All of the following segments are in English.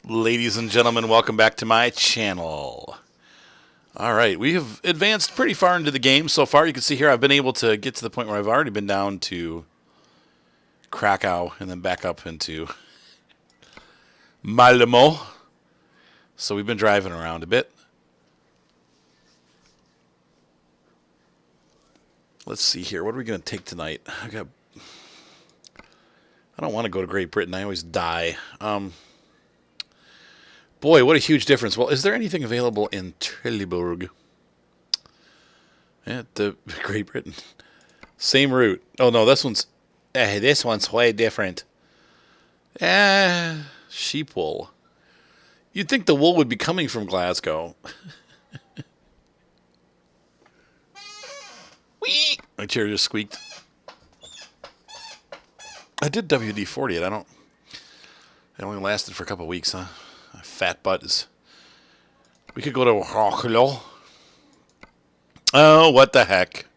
Ladies and gentlemen, welcome back to my channel. Alright, we have advanced pretty far into the game so far. You can see here I've been able to get to the point where I've already been down to Krakow and then back up into Malmo. So we've been driving around a bit. Let's see here. What are we going to take tonight? I don't want to go to Great Britain. I always die. Boy, what a huge difference. Well, is there anything available in Trelleborg? Yeah, the Great Britain. Same route. Oh, no, this one's way different. Sheep wool. You'd think the wool would be coming from Glasgow. Whee! My chair just squeaked. I did WD-40 it. It only lasted for a couple of weeks, huh? Fat butt is. We could go to Rocklo. Oh, what the heck.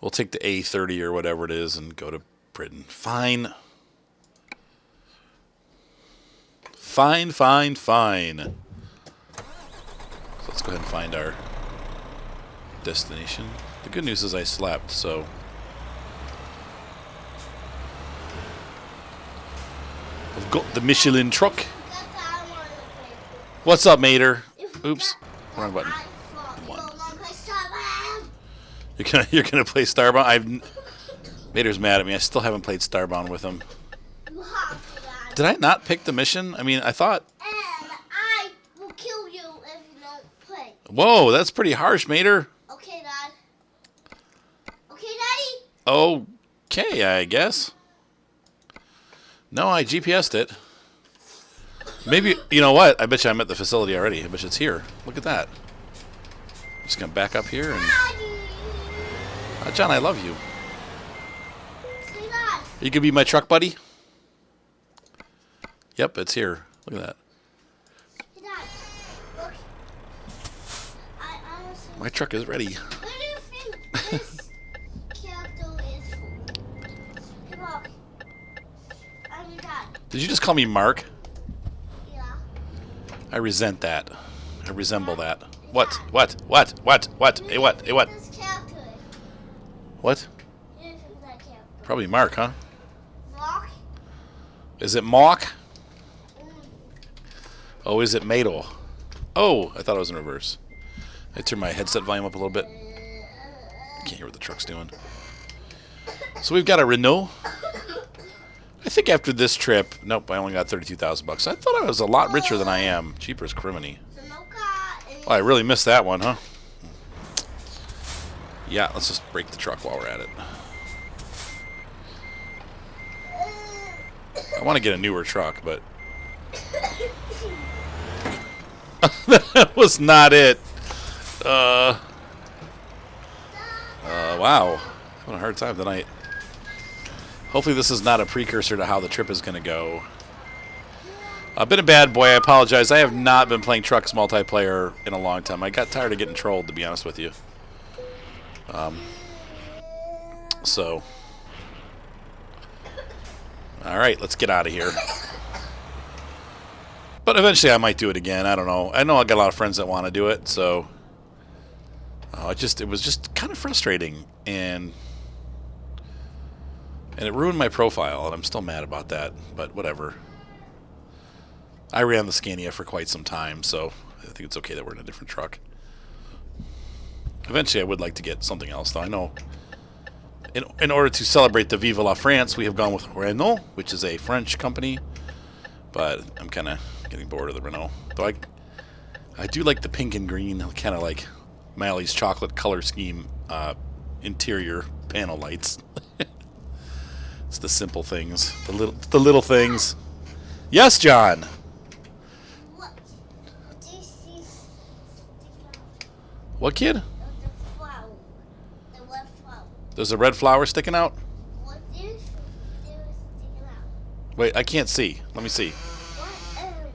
We'll take the A30 or whatever it is and go to Britain. Fine. Fine. So let's go ahead and find our destination. The good news is I slept, so. I've got the Michelin truck. What's up, Mater? Oops, wrong button. You're gonna play Starbound? Mater's mad at me. I still haven't played Starbound with him. Did I not pick the mission? I mean, I thought. And I will kill you if you don't play. Whoa, that's pretty harsh, Mater. Okay, Dad. Okay, Daddy. Okay, I guess. No, I GPS'd it. Maybe, you know what? I bet you I'm at the facility already. I bet you it's here. Look at that. I'm just going to back up here and... John, I love you. Say that. You could be my truck buddy? Yep, it's here. Look at that. Hey, Dad. Look. I honestly... My truck is ready. What do you think this character is for? Hey, look. I'm your dad. Did you just call me Mark? Yeah. I resent that. I resemble that. What? Hey, what? Hey, what? This character is. What? Who do you think that character? Probably Mark, huh? Mark? Is it Mock? Oh, is it Madel? Oh, I thought it was in reverse. I turned my headset volume up a little bit. I can't hear what the truck's doing. So we've got a Renault. I think after this trip, nope, I only got 32,000 bucks. I thought I was a lot richer than I am. Cheaper as criminy. Oh, I really missed that one, huh? Yeah, let's just break the truck while we're at it. I want to get a newer truck, but... That was not it. Wow. Having a hard time tonight. Hopefully this is not a precursor to how the trip is going to go. I've been a bad boy. I apologize. I have not been playing trucks multiplayer in a long time. I got tired of getting trolled, to be honest with you. So. Alright, let's get out of here. But eventually I might do it again. I don't know. I know I got a lot of friends that want to do it, so. It was just kind of frustrating. And it ruined my profile, and I'm still mad about that, but whatever. I ran the Scania for quite some time, so I think it's okay that we're in a different truck. Eventually I would like to get something else, though. I know in order to celebrate the Vive la France, we have gone with Renault, which is a French company, but I'm kind of getting bored of the Renault. Though I do like the pink and green, kind of like Malley's chocolate color scheme interior panel lights. It's the simple things, the little things. Yes, John. What? Do you see? What, kid? The flower. The red flower. There's a red flower sticking out. What is there sticking out? Wait, I can't see. Let me see. What animal?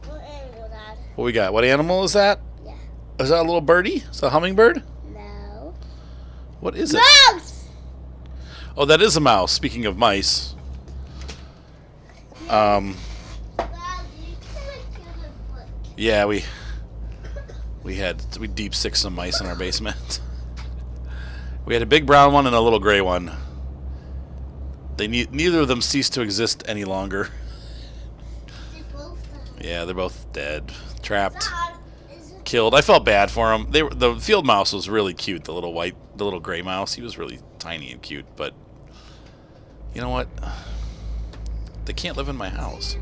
What animal, Dad? What we got? What animal is that? Yeah. Is that a little birdie? Is that a hummingbird? No. What is it? Mouse! Oh, that is a mouse. Speaking of mice. Yeah, we deep sicked some mice in our basement. We had a big brown one and a little gray one. Neither of them ceased to exist any longer. They both died. Yeah, they're both dead, trapped, Dad, is it killed. I felt bad for them. The field mouse was really cute. The little gray mouse. He was really tiny and cute. But you know what? They can't live in my house.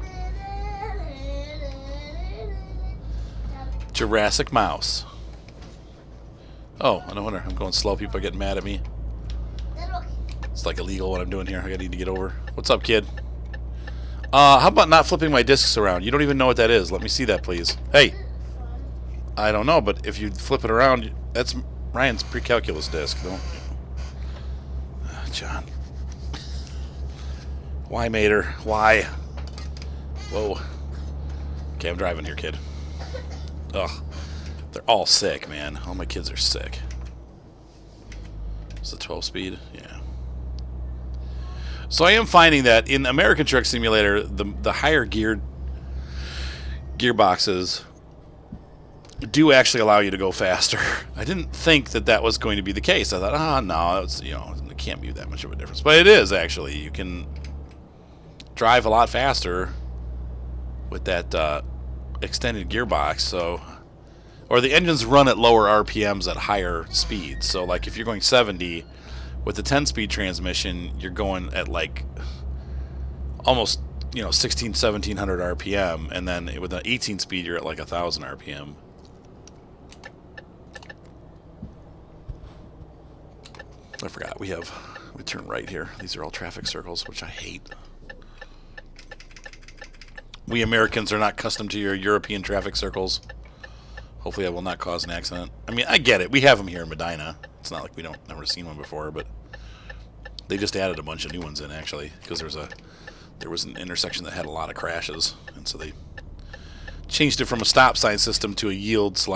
Jurassic Mouse. Oh, no wonder. I'm going slow. People are getting mad at me. It's like illegal what I'm doing here. I need to get over. What's up, kid? How about not flipping my discs around? You don't even know what that is. Let me see that, please. Hey. I don't know, but if you flip it around, that's Ryan's pre-calculus disc. Don't. John. Why, Mater? Why? Whoa. Okay, I'm driving here, kid. Ugh. They're all sick, man. All my kids are sick. It's a 12-speed? Yeah. So I am finding that in American Truck Simulator, the higher geared gearboxes do actually allow you to go faster. I didn't think that was going to be the case. I thought, no, it's, it can't be that much of a difference. But it is, actually. You can drive a lot faster with that extended gearbox. So, or the engines run at lower RPMs at higher speeds. So, like, if you're going 70 with the 10-speed transmission, you're going at, like, almost, 1700 RPM. And then with an 18-speed, you're at, like, 1,000 RPM. I forgot. We turn right here. These are all traffic circles, which I hate. We Americans are not accustomed to your European traffic circles. Hopefully I will not cause an accident. I mean, I get it. We have them here in Medina. It's not like we never seen one before, but they just added a bunch of new ones in, actually, because there was an intersection that had a lot of crashes, and so they changed it from a stop sign system to a yield /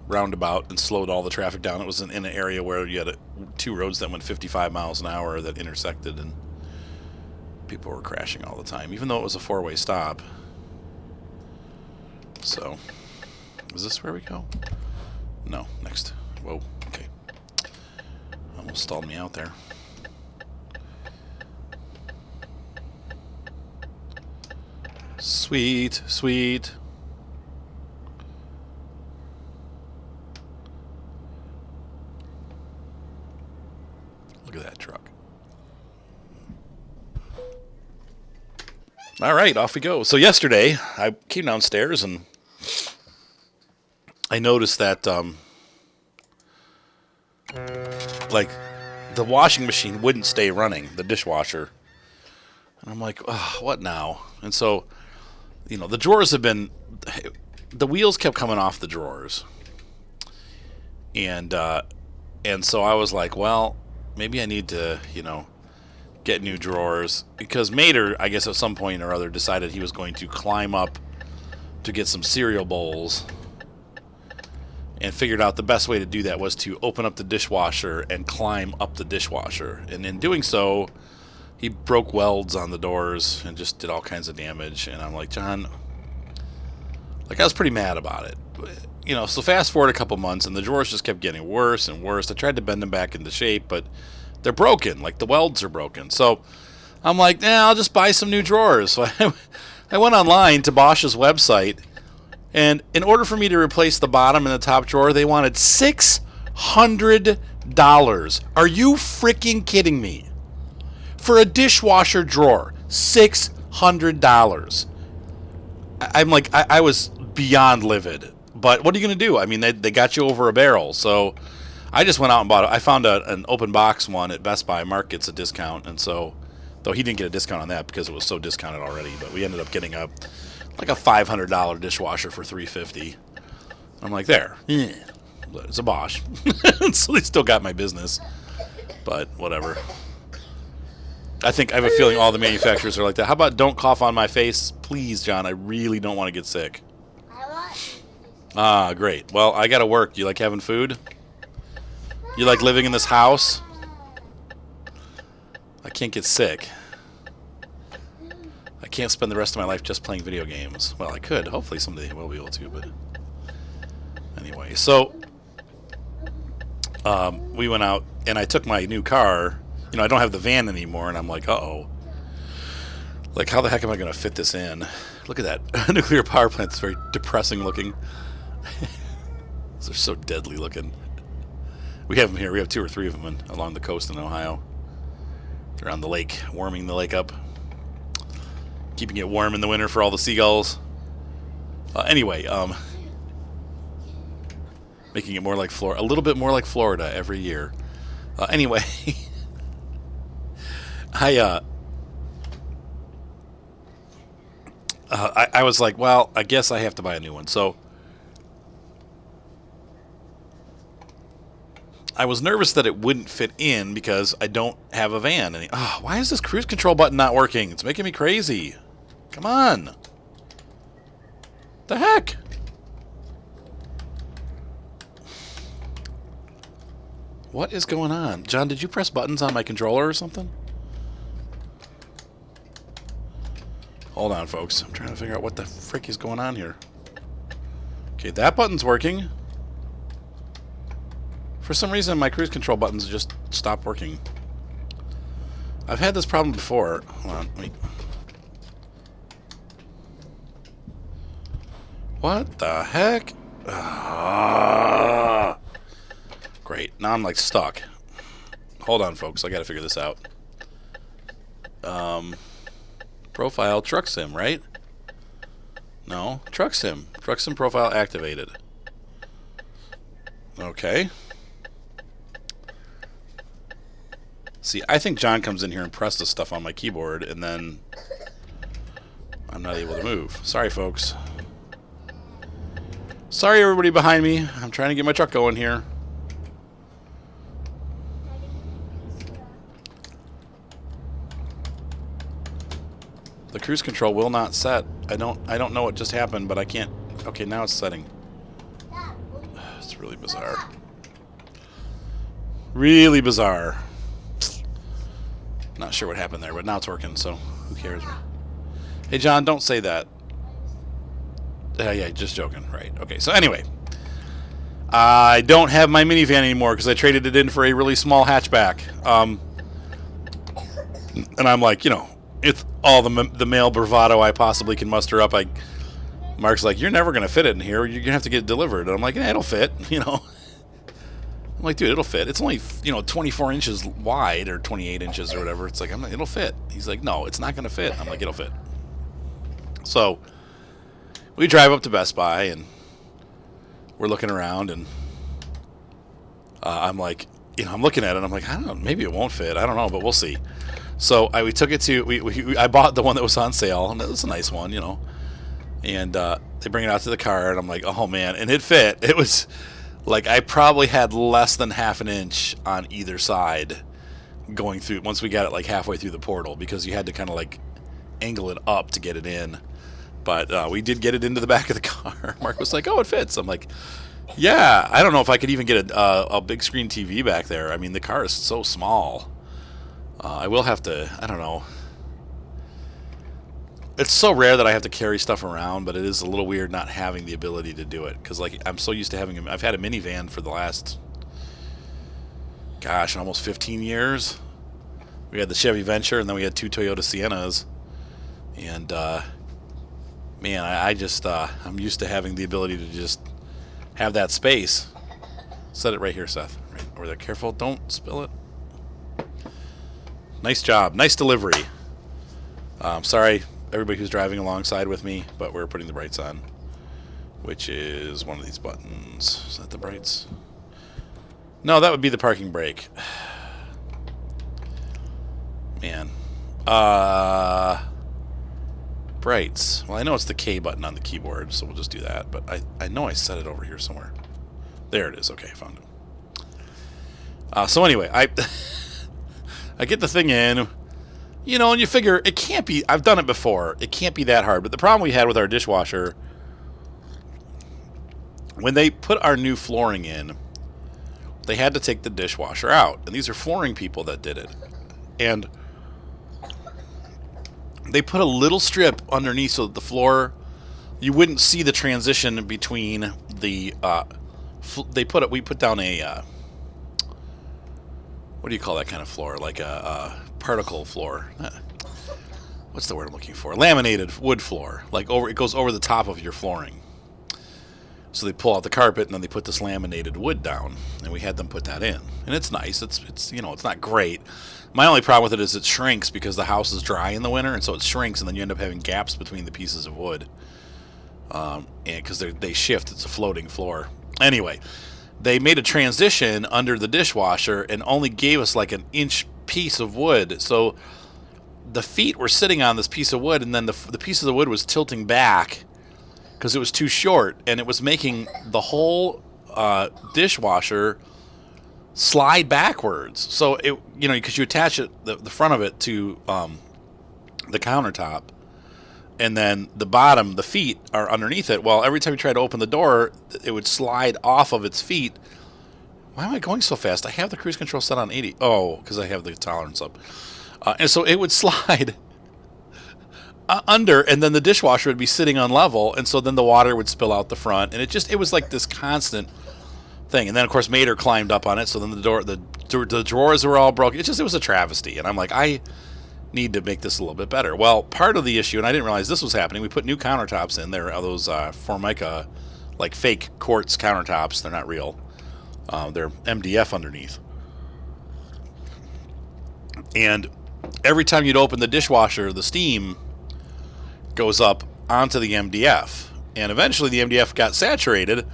roundabout and slowed all the traffic down. It was in an area where you had two roads that went 55 miles an hour that intersected, and people were crashing all the time, even though it was a four-way stop. So, is this where we go? No, next. Whoa, okay. Almost stalled me out there. Sweet, sweet. Look at that truck. All right, off we go. So yesterday, I came downstairs and I noticed that, like, the washing machine wouldn't stay running, the dishwasher. And I'm like, oh, what now? And so, the drawers have been, the wheels kept coming off the drawers. And so I was like, well, maybe I need to, get new drawers, because Mater, I guess at some point or other, decided he was going to climb up to get some cereal bowls, and figured out the best way to do that was to open up the dishwasher and climb up the dishwasher. And in doing so, he broke welds on the doors and just did all kinds of damage. And I'm like, John, like, I was pretty mad about it. So fast forward a couple months, and the drawers just kept getting worse and worse. I tried to bend them back into shape, but they're broken. Like, the welds are broken. So I'm like, I'll just buy some new drawers. So I went online to Bosch's website, and in order for me to replace the bottom and the top drawer, they wanted $600. Are you freaking kidding me? For a dishwasher drawer, $600. I'm like, I was beyond livid. But what are you going to do? I mean, they got you over a barrel. So I just went out and bought it. I found an open box one at Best Buy. Mark gets a discount, and so, though he didn't get a discount on that because it was so discounted already, but we ended up getting a $500 dishwasher for $350. I'm like, there. Yeah. It's a Bosch. So they still got my business. But whatever. I have a feeling all the manufacturers are like that. How about don't cough on my face? Please, John, I really don't want to get sick. I want. Ah, great. Well, I got to work. You like having food? You like living in this house? I can't get sick. I can't spend the rest of my life just playing video games. Well, I could. Hopefully someday I will be able to, but anyway. So, we went out, and I took my new car. You know, I don't have the van anymore, and I'm like, uh-oh. Like, how the heck am I going to fit this in? Look at that nuclear power plant. It's very depressing looking. They're so deadly looking. We have them here. We have 2 or 3 of them along the coast in Ohio. They're on the lake, warming the lake up. Keeping it warm in the winter for all the seagulls. Anyway, making it more like Florida, a little bit more like Florida every year. Anyway, I was like, well, I guess I have to buy a new one. So I was nervous that it wouldn't fit in because I don't have a van. And why is this cruise control button not working? It's making me crazy. Come on. The heck? What is going on? John, did you press buttons on my controller or something? Hold on, folks. I'm trying to figure out what the frick is going on here. Okay, that button's working. For some reason, my cruise control buttons just stopped working. I've had this problem before. Hold on, wait. What the heck? Great. Now I'm like stuck. Hold on, folks. I gotta figure this out. Profile truck sim, right? No, truck sim. Truck sim profile activated. Okay. See, I think John comes in here and presses stuff on my keyboard, and then I'm not able to move. Sorry, folks. Sorry, everybody behind me. I'm trying to get my truck going here. The cruise control will not set. I don't know what just happened, but I can't. Okay, now it's setting. It's really bizarre. Really bizarre. Not sure what happened there, but now it's working, so who cares? Hey, John, don't say that. Yeah, just joking. Right. Okay, so anyway. I don't have my minivan anymore because I traded it in for a really small hatchback. And I'm like, you know, it's all the male bravado I possibly can muster up. Mark's like, you're never going to fit it in here. You're going to have to get it delivered. And I'm like, yeah, it'll fit, you know. I'm like, dude, it'll fit. It's only, 24 inches wide or 28 inches or whatever. It's like, it'll fit. He's like, no, it's not going to fit. I'm like, it'll fit. So we drive up to Best Buy and we're looking around and I'm like, I'm looking at it and I'm like, I don't know, maybe it won't fit. I don't know, but we'll see. So we took it to, I bought the one that was on sale, and it was a nice one, and they bring it out to the car, and I'm like, oh man, and it fit. It was like I probably had less than half an inch on either side going through once we got it like halfway through the portal, because you had to kind of like angle it up to get it in. But we did get it into the back of the car. Mark was like, oh, it fits. I'm like, yeah, I don't know if I could even get a big screen TV back there. I mean, the car is so small. I will have to, I don't know. It's so rare that I have to carry stuff around, but it is a little weird not having the ability to do it. Because like, I'm so used to having, I've had a minivan for the last, gosh, almost 15 years. We had the Chevy Venture, and then we had 2 Toyota Siennas. And, man, I just, I'm used to having the ability to just have that space. Set it right here, Seth. Right over there. Careful, don't spill it. Nice job. Nice delivery. Sorry, everybody who's driving alongside with me, but we're putting the brights on, which is one of these buttons. Is that the brights? No, that would be the parking brake. Man. Brights. Well, I know it's the K button on the keyboard, so we'll just do that, but I know I set it over here somewhere. There it is. Okay, found it. So anyway, I get the thing in, and you figure it can't be, I've done it before, it can't be that hard. But the problem we had with our dishwasher, when they put our new flooring in, they had to take the dishwasher out. And these are flooring people that did it. And they put a little strip underneath so that the floor, you wouldn't see the transition between the we put down a what do you call that kind of floor, like a particle floor, what's the word I'm looking for, laminated wood floor, like it goes over the top of your flooring. So they pull out the carpet and then they put this laminated wood down, and we had them put that in, and it's nice. It's you know, it's not great. My only problem with it is it shrinks because the house is dry in the winter, and so it shrinks, and then you end up having gaps between the pieces of wood, and because they shift, it's a floating floor. Anyway, they made a transition under the dishwasher and only gave us like an inch piece of wood, so the feet were sitting on this piece of wood, and then the piece of the wood was tilting back because it was too short, and it was making the whole dishwasher slide backwards. So it, you know, because you attach it, the front of it to the countertop, and then the bottom, the feet are underneath it. Well, every time you try to open the door, it would slide off of its feet. Why am I going so fast? I have the cruise control set on 80. Oh, because I have the tolerance up. And so it would slide under, and then the dishwasher would be sitting on level, and so then the water would spill out the front, and it was like this constant thing. And then of course Mater climbed up on it, so then the drawers were all broken. It was a travesty, and I'm like, I need to make this a little bit better. Well, part of the issue, and I didn't realize this was happening, we put new countertops in there, those Formica, like fake quartz countertops. They're not real. They're MDF underneath, and every time you'd open the dishwasher, the steam goes up onto the MDF, and eventually the MDF got saturated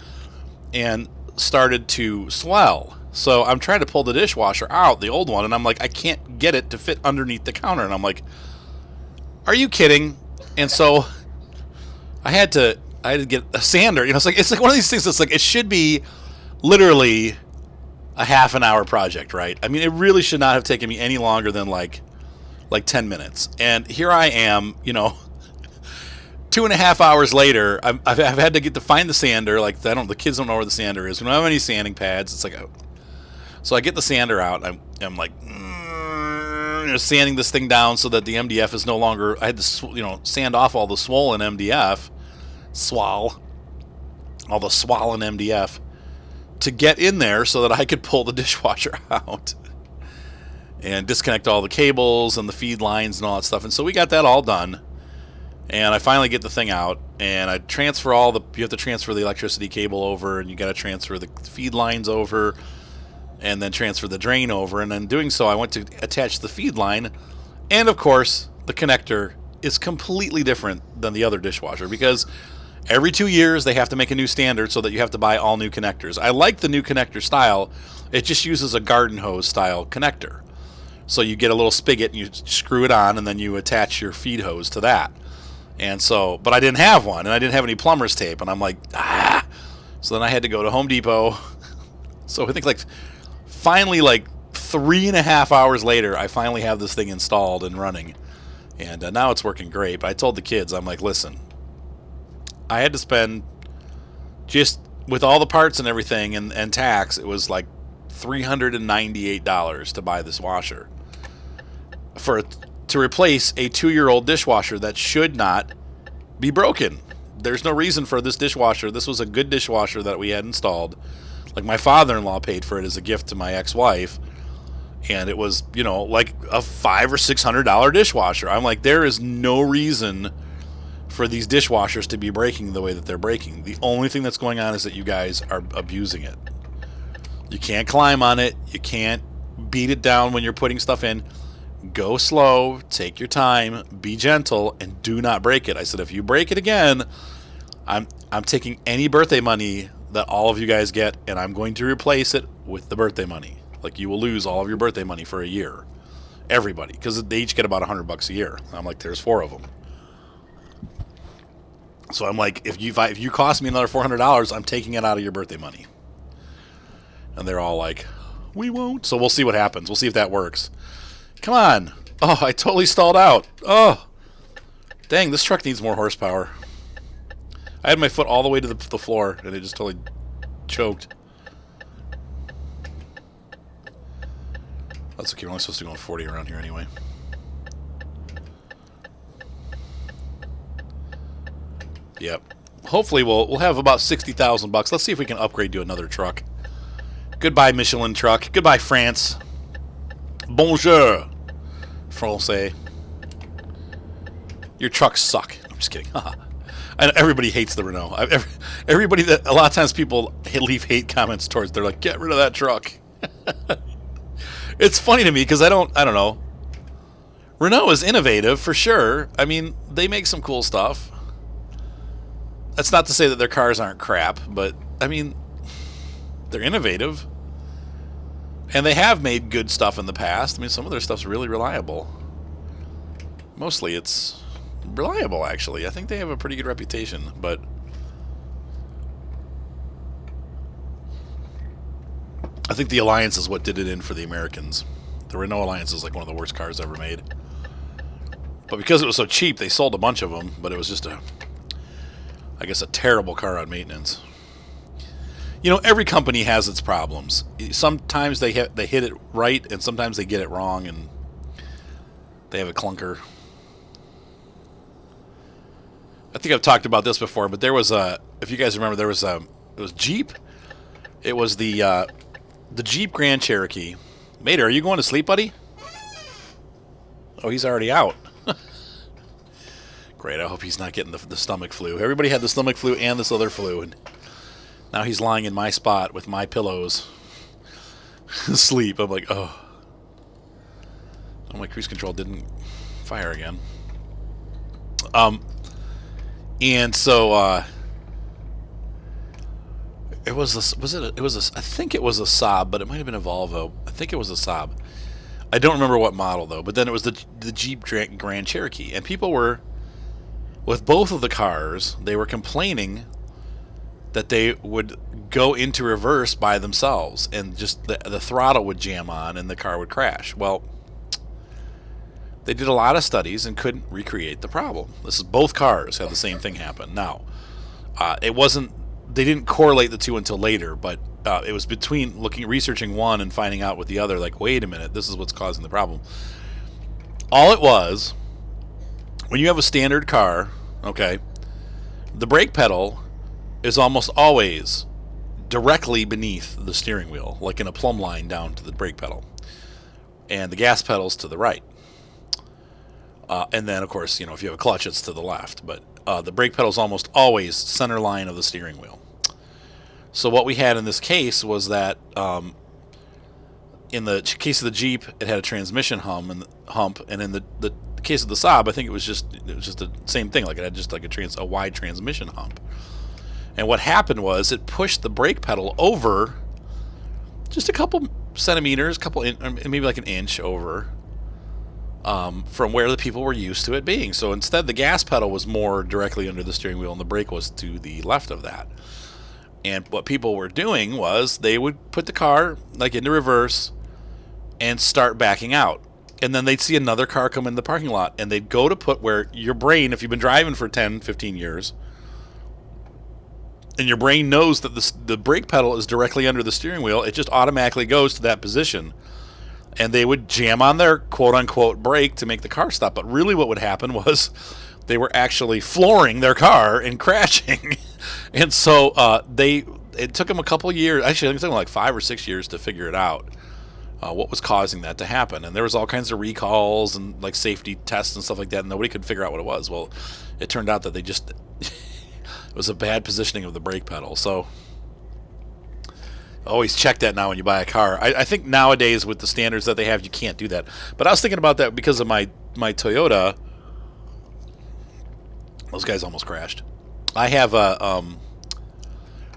and started to swell. So I'm trying to pull the dishwasher out, the old one, and I'm like, I can't get it to fit underneath the counter, and I'm like, are you kidding? And so I had to get a sander. You know, it's like one of these things that's like, it should be literally a half an hour project, right? I mean, it really should not have taken me any longer than like 10 minutes. And here I am, you know, 2.5 hours later, I've had to find the sander. Like, the kids don't know where the sander is. We don't have any sanding pads. It's like, so I get the sander out. I'm like, sanding this thing down so that the MDF is no longer. I had to, you know, sand off all the swollen MDF, all the swollen MDF, to get in there so that I could pull the dishwasher out and disconnect all the cables and the feed lines and all that stuff. And so we got that all done. And I finally get the thing out, and I transfer you have to transfer the electricity cable over, and you got to transfer the feed lines over, and then transfer the drain over. And in doing so, I went to attach the feed line, and of course, the connector is completely different than the other dishwasher, because every 2 years they have to make a new standard so that you have to buy all new connectors. I like the new connector style. It just uses a garden hose style connector. So you get a little spigot, and you screw it on, and then you attach your feed hose to that. And so, but I didn't have one, and I didn't have any plumber's tape, and I'm like, So then I had to go to Home Depot. So I think finally 3.5 hours later, I finally have this thing installed and running. And now it's working great. But I told the kids, I'm like, listen, I had to spend, just with all the parts and everything and tax, it was like $398 to buy this washer to replace a 2-year-old dishwasher that should not be broken. There's no reason for this dishwasher. This was a good dishwasher that we had installed. Like, my father-in-law paid for it as a gift to my ex-wife, and it was, you know, like a $500 or $600 dishwasher. I'm like, there is no reason for these dishwashers to be breaking the way that they're breaking. The only thing that's going on is that you guys are abusing it. You can't climb on it. You can't beat it down when you're putting stuff in. Go slow, take your time, be gentle, and do not break it. I said, if you break it again, I'm taking any birthday money that all of you guys get, and I'm going to replace it with the birthday money. Like, you will lose all of your birthday money for a year. Everybody, because they each get about $100 a year. I'm like, there's 4 of them. So I'm like, if you cost me another $400, I'm taking it out of your birthday money. And they're all like, we won't. So we'll see what happens. We'll see if that works. Come on. Oh, I totally stalled out. Oh, dang, this truck needs more horsepower. I had my foot all the way to the floor, and it just totally choked. That's okay. We're only supposed to go 40 around here anyway. Yep. Hopefully we'll have about $60,000. Let's see if we can upgrade to another truck. Goodbye, Michelin truck. Goodbye, France. Bonjour, Francais. Your trucks suck. I'm just kidding. And everybody hates the Renault. Everybody that a lot of times people leave hate comments towards. They're like, get rid of that truck. It's funny to me because I don't know. Renault is innovative for sure. I mean, they make some cool stuff. That's not to say that their cars aren't crap, but I mean, they're innovative. And they have made good stuff in the past. I mean, some of their stuff's really reliable. Mostly it's reliable, actually. I think they have a pretty good reputation, but I think the Alliance is what did it in for the Americans. The Renault Alliance is like one of the worst cars ever made. But because it was so cheap, they sold a bunch of them, but it was just I guess a terrible car on maintenance. You know, every company has its problems. Sometimes they hit it right, and sometimes they get it wrong, and they have a clunker. I think I've talked about this before, but there was if you guys remember, it was Jeep. It was the Jeep Grand Cherokee. Mater, are you going to sleep, buddy? Oh, he's already out. Great, I hope he's not getting the stomach flu. Everybody had the stomach flu and this other flu, and now he's lying in my spot with my pillows. Sleep. I'm like, oh. Oh, my cruise control didn't fire again. And so, I think it was a Saab, but it might have been a Volvo. I think it was a Saab. I don't remember what model, though. But then it was the Jeep Grand Cherokee. And people were, with both of the cars, they were complaining that they would go into reverse by themselves. And just the throttle would jam on and the car would crash. Well, they did a lot of studies and couldn't recreate the problem. This is both cars had the same thing happen. Now, it wasn't. They didn't correlate the two until later, but it was between researching one and finding out with the other. Like, wait a minute, this is what's causing the problem. All it was, when you have a standard car, okay, the brake pedal is almost always directly beneath the steering wheel, like in a plumb line down to the brake pedal, and the gas pedal's to the right. And then, of course, you know, if you have a clutch, it's to the left. But the brake pedal is almost always center line of the steering wheel. So what we had in this case was that in the case of the Jeep, it had a transmission hump, and in the case of the Saab, I think it was just the same thing. Like it had just like a wide transmission hump. And what happened was it pushed the brake pedal over just a couple centimeters, maybe like an inch over. From where the people were used to it being. So instead, the gas pedal was more directly under the steering wheel, and the brake was to the left of that. And what people were doing was they would put the car like into reverse and start backing out. And then they'd see another car come in the parking lot, and they'd go to put where your brain, if you've been driving for 10, 15 years, and your brain knows that the brake pedal is directly under the steering wheel, it just automatically goes to that position. And they would jam on their quote-unquote brake to make the car stop. But really what would happen was they were actually flooring their car and crashing. And so it took them a couple years. Actually, it took them like 5 or 6 years to figure it out, what was causing that to happen. And there was all kinds of recalls and like safety tests and stuff like that. And nobody could figure out what it was. Well, it turned out that it was a bad positioning of the brake pedal. So always check that now when you buy a car. I think nowadays with the standards that they have, you can't do that. But I was thinking about that because of my Toyota. Those guys almost crashed. I have a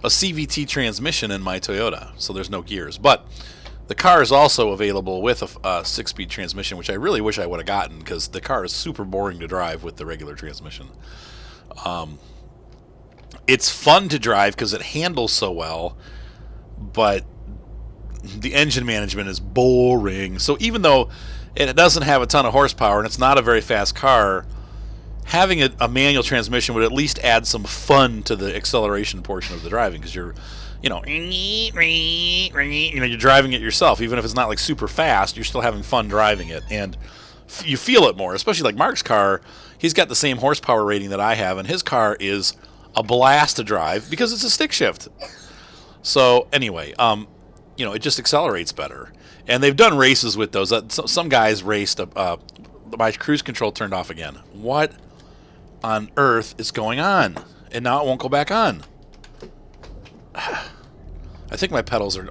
CVT transmission in my Toyota, so there's no gears. But the car is also available with a 6-speed transmission, which I really wish I would have gotten because the car is super boring to drive with the regular transmission. It's fun to drive because it handles so well, but the engine management is boring. So even though it doesn't have a ton of horsepower and it's not a very fast car, having a manual transmission would at least add some fun to the acceleration portion of the driving, because you're driving it yourself. Even if it's not like super fast, you're still having fun driving it, and you feel it more. Especially like Mark's car, he's got the same horsepower rating that I have, and his car is a blast to drive because it's a stick shift. So anyway, you know, it just accelerates better. And they've done races with those. Some guys raced. My cruise control turned off again. What on earth is going on? And now it won't go back on. I think my pedals are,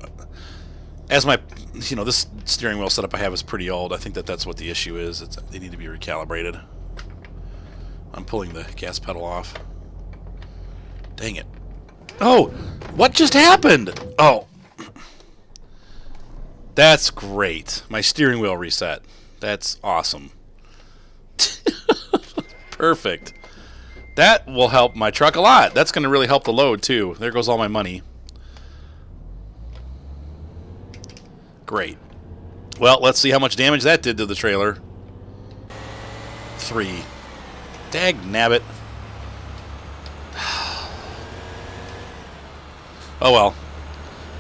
as my, you know, this steering wheel setup I have is pretty old. I think that's what the issue is. They need to be recalibrated. I'm pulling the gas pedal off. Dang it. Oh, what just happened? Oh, that's great. My steering wheel reset. That's awesome. Perfect. That will help my truck a lot. That's going to really help the load too. There goes all my money. Great. Well, let's see how much damage that did to the trailer. 3. Dag nabbit. Oh well.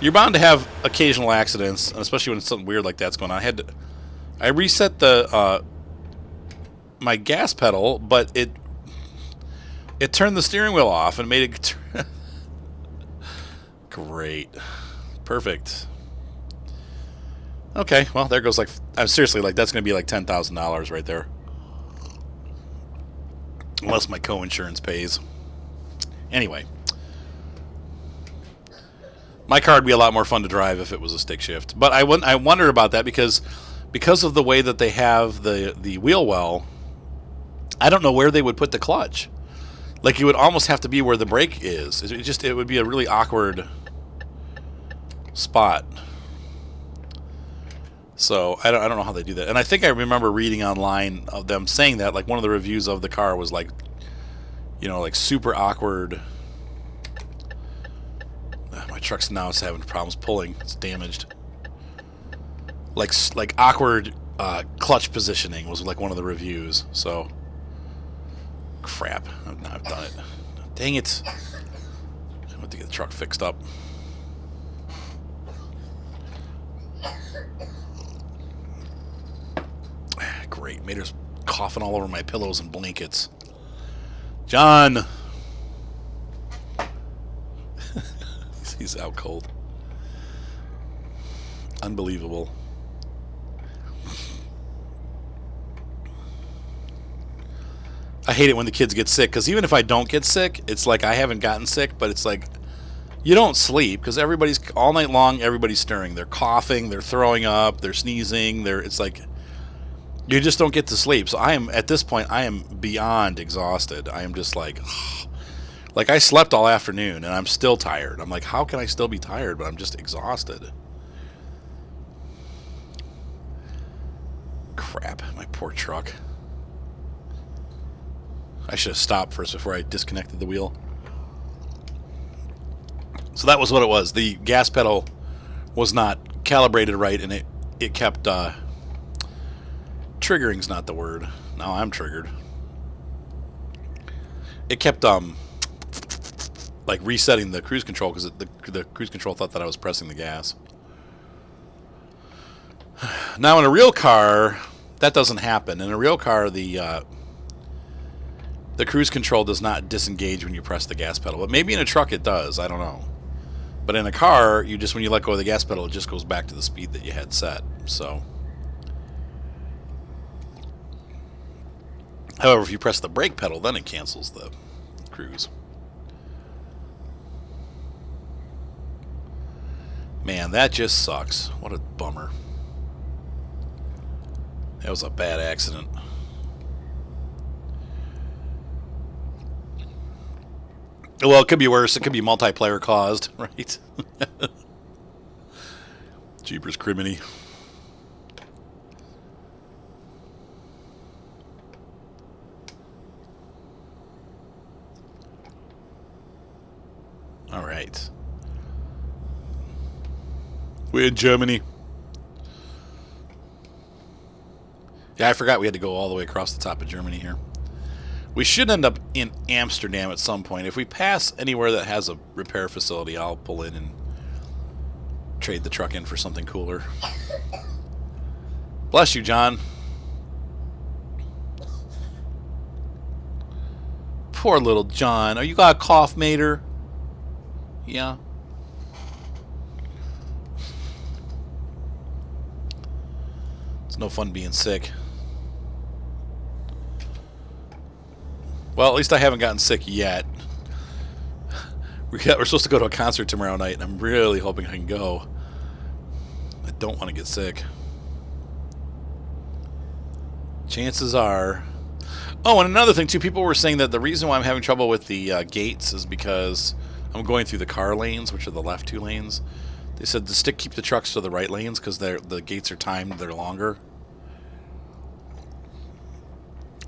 You're bound to have occasional accidents, especially when something weird like that's going on. I reset the my gas pedal, but it turned the steering wheel off and made it great. Perfect. Okay, well, there goes, like, I'm seriously, like, that's going to be like $10,000 right there. Unless my co-insurance pays. Anyway. My car would be a lot more fun to drive if it was a stick shift. But I wondered about that because of the way that they have the wheel well, I don't know where they would put the clutch. Like, it would almost have to be where the brake is. It would be a really awkward spot. So I don't know how they do that. And I think I remember reading online of them saying that, like, one of the reviews of the car was like, you know, like super awkward. My truck's now having problems pulling. It's damaged. Like awkward clutch positioning was like one of the reviews. So crap. Now I've done it. Dang it. I have to get the truck fixed up. Great. Mater's coughing all over my pillows and blankets. John! He's out cold. Unbelievable. I hate it when the kids get sick, because even if I don't get sick, it's like I haven't gotten sick, but it's like you don't sleep because everybody's all night long, everybody's stirring. They're coughing, they're throwing up, they're sneezing, it's like you just don't get to sleep. So at this point I am beyond exhausted. I am just like I slept all afternoon and I'm still tired. I'm like, how can I still be tired, but I'm just exhausted? Crap, my poor truck. I should have stopped first before I disconnected the wheel. So that was what it was. The gas pedal was not calibrated right, and it kept triggering's not the word. Now I'm triggered. It kept like resetting the cruise control because the cruise control thought that I was pressing the gas. Now in a real car, that doesn't happen. In a real car, the cruise control does not disengage when you press the gas pedal. But maybe in a truck it does. I don't know. But in a car, when you let go of the gas pedal, it just goes back to the speed that you had set. So, however, if you press the brake pedal, then it cancels the cruise. Man, that just sucks. What a bummer. That was a bad accident. Well, it could be worse. It could be multiplayer caused, right? Jeepers criminy. All right. We're in Germany. Yeah, I forgot we had to go all the way across the top of Germany here. We should end up in Amsterdam at some point. If we pass anywhere that has a repair facility, I'll pull in and trade the truck in for something cooler. Bless you, John. Poor little John. Are you got a cough, mater? Yeah. It's no fun being sick. Well, at least I haven't gotten sick yet. We're supposed to go to a concert tomorrow night, and I'm really hoping I can go. I don't want to get sick. Chances are... Oh, and another thing, too, people were saying that the reason why I'm having trouble with the gates is because I'm going through the car lanes, which are the left 2 lanes. They said to keep the trucks to the right lanes because the gates are timed, they're longer.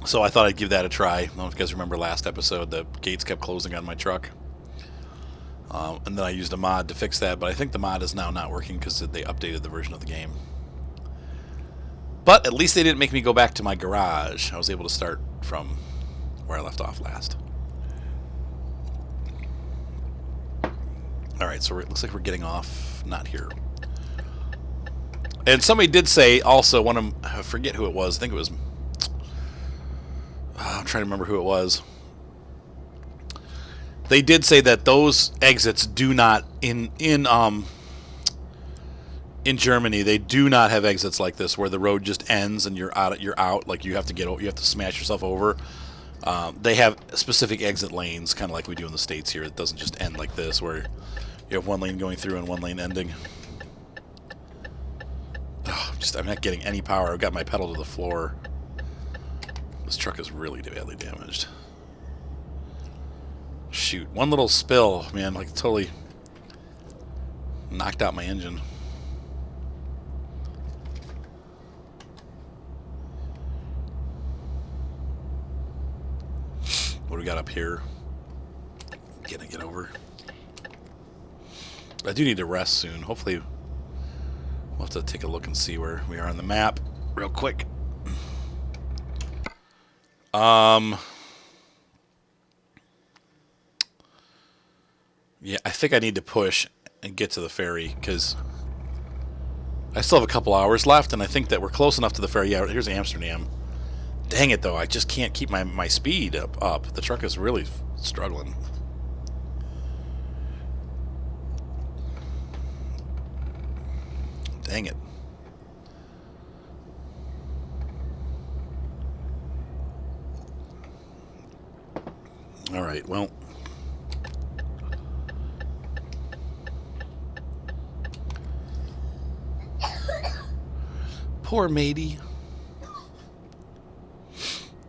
So I thought I'd give that a try. I don't know if you guys remember last episode, the gates kept closing on my truck. And then I used a mod to fix that, but I think the mod is now not working because they updated the version of the game. But at least they didn't make me go back to my garage. I was able to start from where I left off last. Alright, so it looks like we're getting off. Not here. And somebody did say also, I forget who it was. I think it was... I'm trying to remember who it was. They did say that those exits do not in Germany. They do not have exits like this where the road just ends and you're out. Like you have to smash yourself over. They have specific exit lanes, kind of like we do in the States here. It doesn't just end like this, where you have one lane going through and one lane ending. Oh, I'm not getting any power. I've got my pedal to the floor. This truck is really badly damaged. Shoot, one little spill, man, like totally knocked out my engine. What do we got up here? Gonna get over. I do need to rest soon. Hopefully we'll have to take a look and see where we are on the map real quick. Yeah, I think I need to push and get to the ferry because I still have a couple hours left, and I think that we're close enough to the ferry. Yeah, here's Amsterdam. Dang it, though. I just can't keep my speed up. The truck is really struggling. Dang it. All right, well... Poor matey.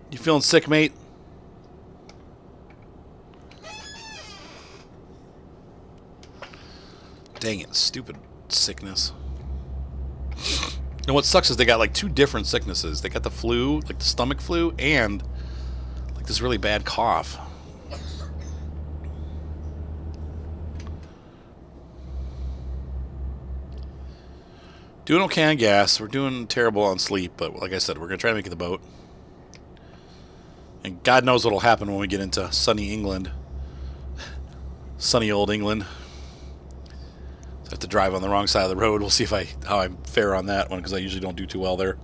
You feeling sick, mate? Dang it, stupid sickness. And what sucks is they got like 2 different sicknesses. They got the flu, like the stomach flu, and like this really bad cough. Doing okay on gas. We're doing terrible on sleep, but like I said, we're going to try to make it the boat. And God knows what will happen when we get into sunny England. Sunny old England. So I have to drive on the wrong side of the road. We'll see how I fare on that one, because I usually don't do too well there.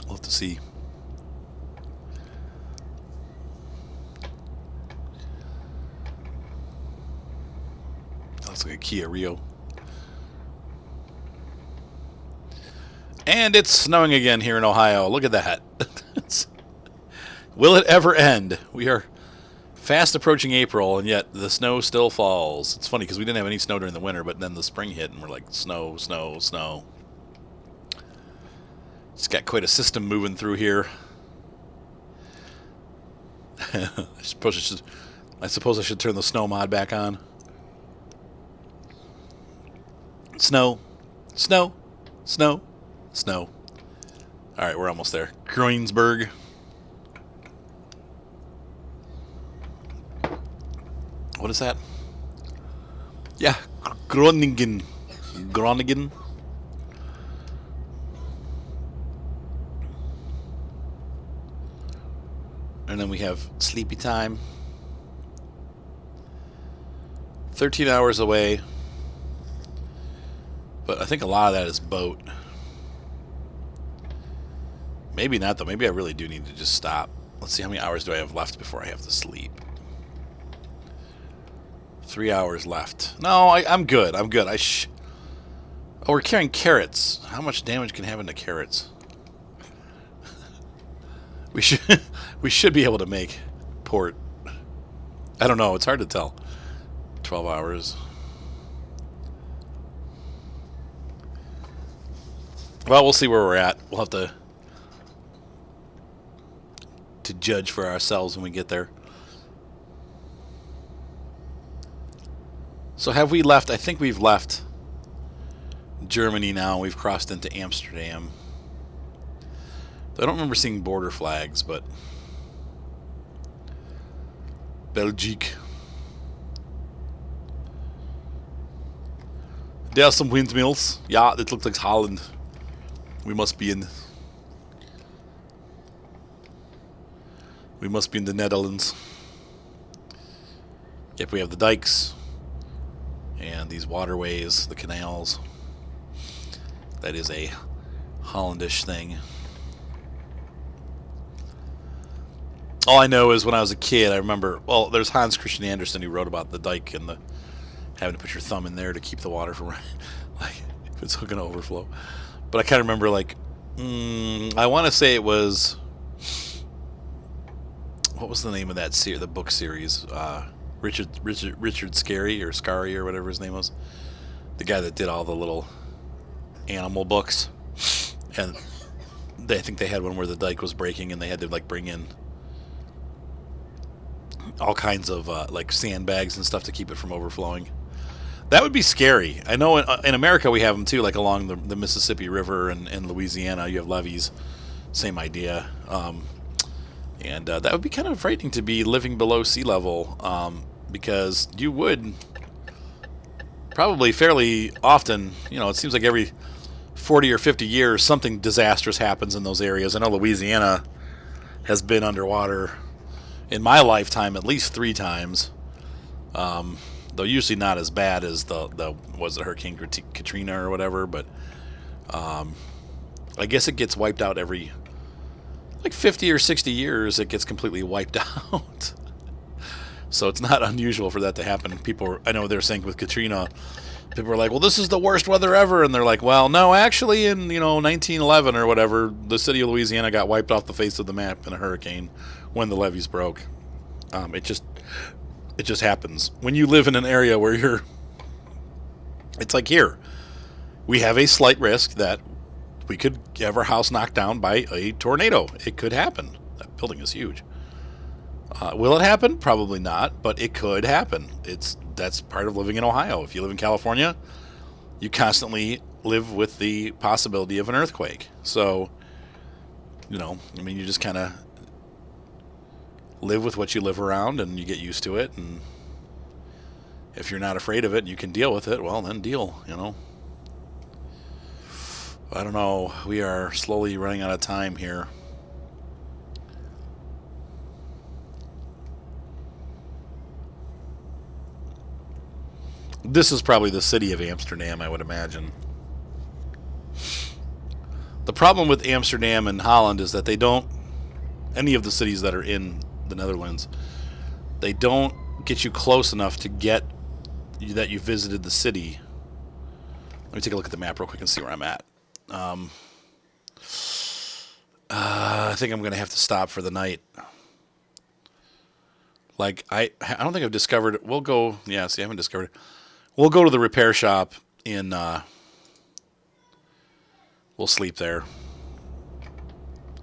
We'll have to see. That looks like a Kia Rio. And it's snowing again here in Ohio. Look at that. Will it ever end? We are fast approaching April, and yet the snow still falls. It's funny because we didn't have any snow during the winter, but then the spring hit, and we're like, snow, snow, snow. It's got quite a system moving through here. I suppose I should turn the snow mod back on. Snow, snow, snow. Snow. Alright, we're almost there. Groensburg. What is that? Yeah, Groningen. Groningen. And then we have sleepy time. 13 hours away. But I think a lot of that is boat. Maybe not, though. Maybe I really do need to just stop Let's see, how many hours do I have left before I have to sleep? 3 hours left. No, I'm good. I'm good. Oh, we're carrying carrots. How much damage can happen to carrots? we should we should be able to make port. I don't know. It's hard to tell. 12 hours. Well, we'll see where we're at. We'll have to judge for ourselves when we get there. So have we left? I think we've left Germany now. We've crossed into Amsterdam. I don't remember seeing border flags, but Belgique. There are some windmills. Yeah, it looks like Holland. We must be in the Netherlands. Yep, we have the dikes and these waterways, the canals. That is a Hollandish thing. All I know is when I was a kid, I remember, well, there's Hans Christian Andersen who wrote about the dike and the having to put your thumb in there to keep the water from, like, if it's going to overflow. But I kind of remember, like, I want to say it was, what was the name of that the book series? Richard Scarry or Scary or whatever his name was. The guy that did all the little animal books. And I think they had one where the dike was breaking and they had to, like, bring in all kinds of like sandbags and stuff to keep it from overflowing. That would be scary. I know in America we have them too, like along the Mississippi River and Louisiana you have levees. Same idea. And that would be kind of frightening to be living below sea level, because you would probably fairly often, you know, it seems like every 40 or 50 years something disastrous happens in those areas. I know Louisiana has been underwater in my lifetime at least 3 times, though usually not as bad as was it Hurricane Katrina or whatever, but I guess it gets wiped out every like 50 or 60 years. It gets completely wiped out. So it's not unusual for that to happen. I know they're saying with Katrina, people are like, well, this is the worst weather ever, and they're like, well, no, actually in 1911 or whatever, the city of Louisiana got wiped off the face of the map in a hurricane when the levees broke. It just happens when you live in an area where it's like here we have a slight risk that we could have our house knocked down by a tornado. It could happen. That building is huge. Will it happen? Probably not, but it could happen. That's part of living in Ohio. If you live in California, you constantly live with the possibility of an earthquake. So, you just kind of live with what you live around and you get used to it. And if you're not afraid of it and you can deal with it, well, then deal, I don't know. We are slowly running out of time here. This is probably the city of Amsterdam, I would imagine. The problem with Amsterdam and Holland is that they don't, any of the cities that are in the Netherlands, they don't get you close enough to get that you visited the city. Let me take a look at the map real quick and see where I'm at. I think I'm going to have to stop for the night. Like, I don't think I've discovered it. We'll go, yeah, see, I haven't discovered it. We'll go to the repair shop in, we'll sleep there.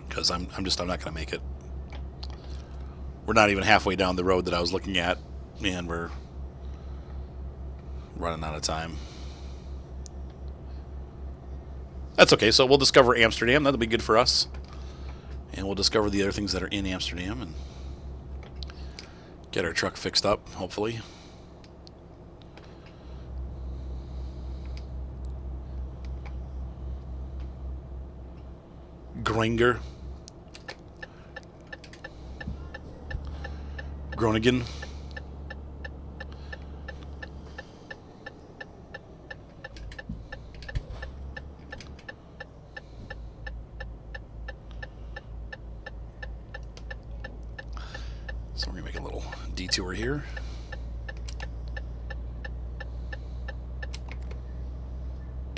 Because I'm not going to make it. We're not even halfway down the road that I was looking at. Man, we're running out of time. That's okay, so we'll discover Amsterdam. That'll be good for us. And we'll discover the other things that are in Amsterdam and get our truck fixed up, hopefully. Groninger. Groningen. So we're going to make a little detour here.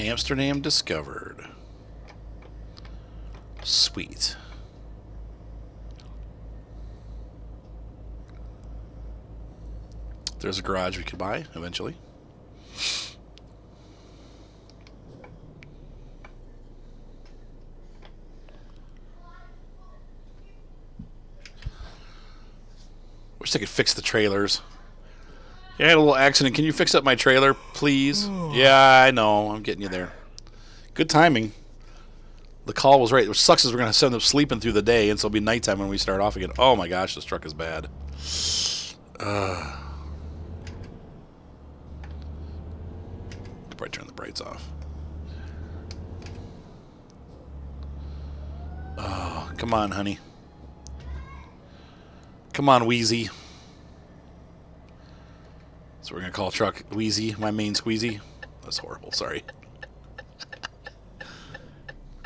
Amsterdam discovered. Sweet. There's a garage we could buy eventually. Wish they could fix the trailers. Yeah, I had a little accident. Can you fix up my trailer, please? Yeah, I know. I'm getting you there. Good timing. The call was right. What sucks is we're going to send them sleeping through the day, and so it'll be nighttime when we start off again. Oh my gosh, this truck is bad. Probably turn the brights off. Oh, come on, honey. Come on, Wheezy. So we're going to call truck Wheezy, my main squeezy. That's horrible, sorry.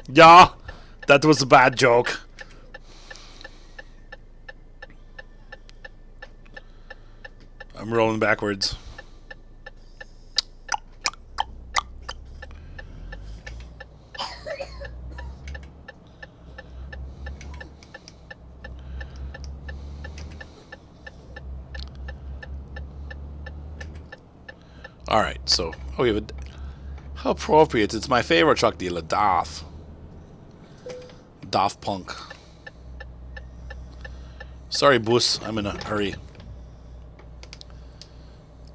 Yeah, that was a bad joke. I'm rolling backwards. Alright, so, oh, we have a, how appropriate, it's my favorite truck dealer, Daft Punk. Sorry, Boos, I'm in a hurry.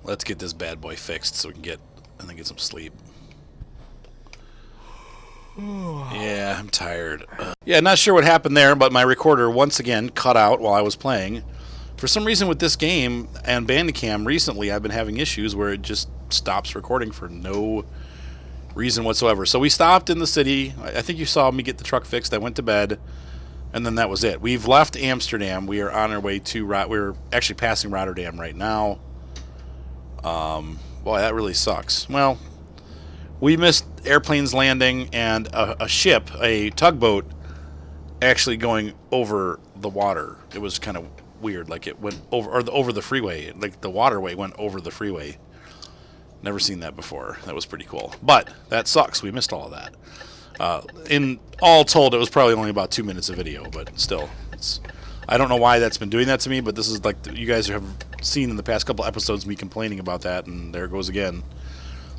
Let's get this bad boy fixed so we can get, and then get some sleep. Yeah, I'm tired. Yeah, not sure what happened there, but my recorder once again cut out while I was playing. For some reason with this game and Bandicam recently, I've been having issues where it just stops recording for no reason whatsoever. So we stopped in the city. I think you saw me get the truck fixed. I went to bed, and then that was it. We've left Amsterdam. We are on our way to we're actually passing Rotterdam right now. Boy, that really sucks. Well, we missed airplanes landing and a ship, a tugboat, actually going over the water. It was kind of weird, like it went over, or over the freeway, like the waterway went over the freeway. Never seen that before. That was pretty cool. But that sucks. We missed all of that. In all told, it was probably only about 2 minutes of video, but still, I don't know why that's been doing that to me, but this is like you guys have seen in the past couple episodes me complaining about that, and there it goes again.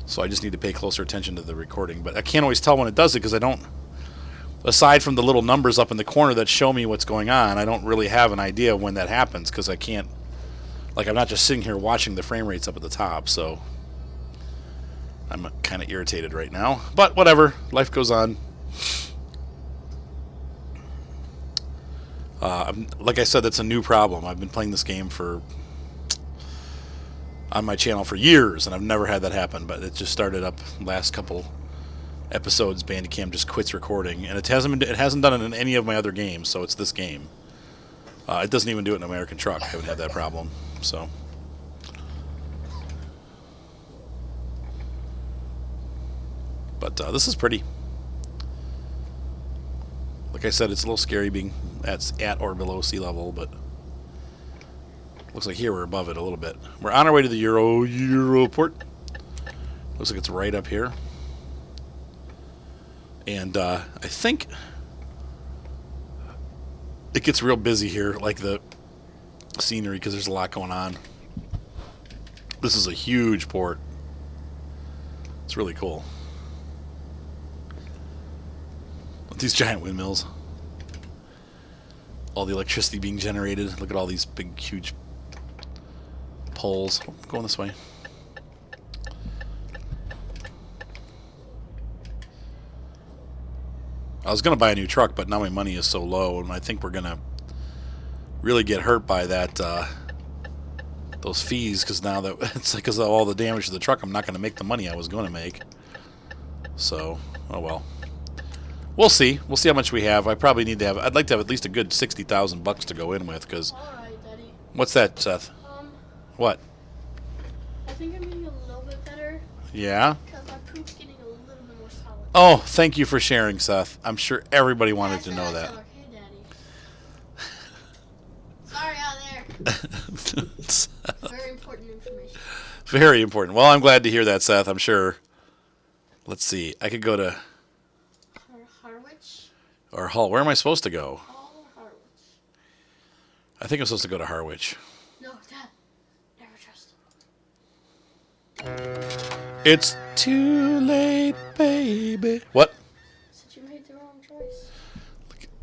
So I just need to pay closer attention to the recording. But I can't always tell when it does it because I don't, aside from the little numbers up in the corner that show me what's going on, I don't really have an idea when that happens because I can't, like I'm not just sitting here watching the frame rates up at the top, so I'm kind of irritated right now. But whatever, life goes on. Like I said, that's a new problem. I've been playing this game on my channel for years, and I've never had that happen, but it just started up last couple episodes. Bandicam just quits recording, and it hasn't done it in any of my other games, so it's this game. It doesn't even do it in American Truck. I haven't had that problem, so. But this is pretty. Like I said, it's a little scary being at or below sea level, but looks like here we're above it a little bit. We're on our way to the Europort. Looks like it's right up here. And I think it gets real busy here, like the scenery, because there's a lot going on. This is a huge port. It's really cool. These giant windmills. All the electricity being generated. Look at all these big, huge poles. Going this way. I was going to buy a new truck, but now my money is so low, and I think we're going to really get hurt by that, those fees, because now that it's because of all the damage to the truck, I'm not going to make the money I was going to make. So, oh well. We'll see. We'll see how much we have. I probably need to have. I'd like to have at least a good $60,000 to go in with, because. All right, Daddy. What's that, Seth? What? I think I'm getting a little bit better. Yeah. Because my poop's getting a little bit more solid. Oh, thank you for sharing, Seth. I'm sure everybody wanted to know that. Okay, Daddy. Sorry out there. Very important information. Very important. Well, I'm glad to hear that, Seth. I'm sure. Let's see. I could go to Harwich? or Hull. Where am I supposed to go? Hull or Harwich? I think I'm supposed to go to Harwich. No, Dad. Never trust. It's too late, baby. What? Said you made the wrong choice.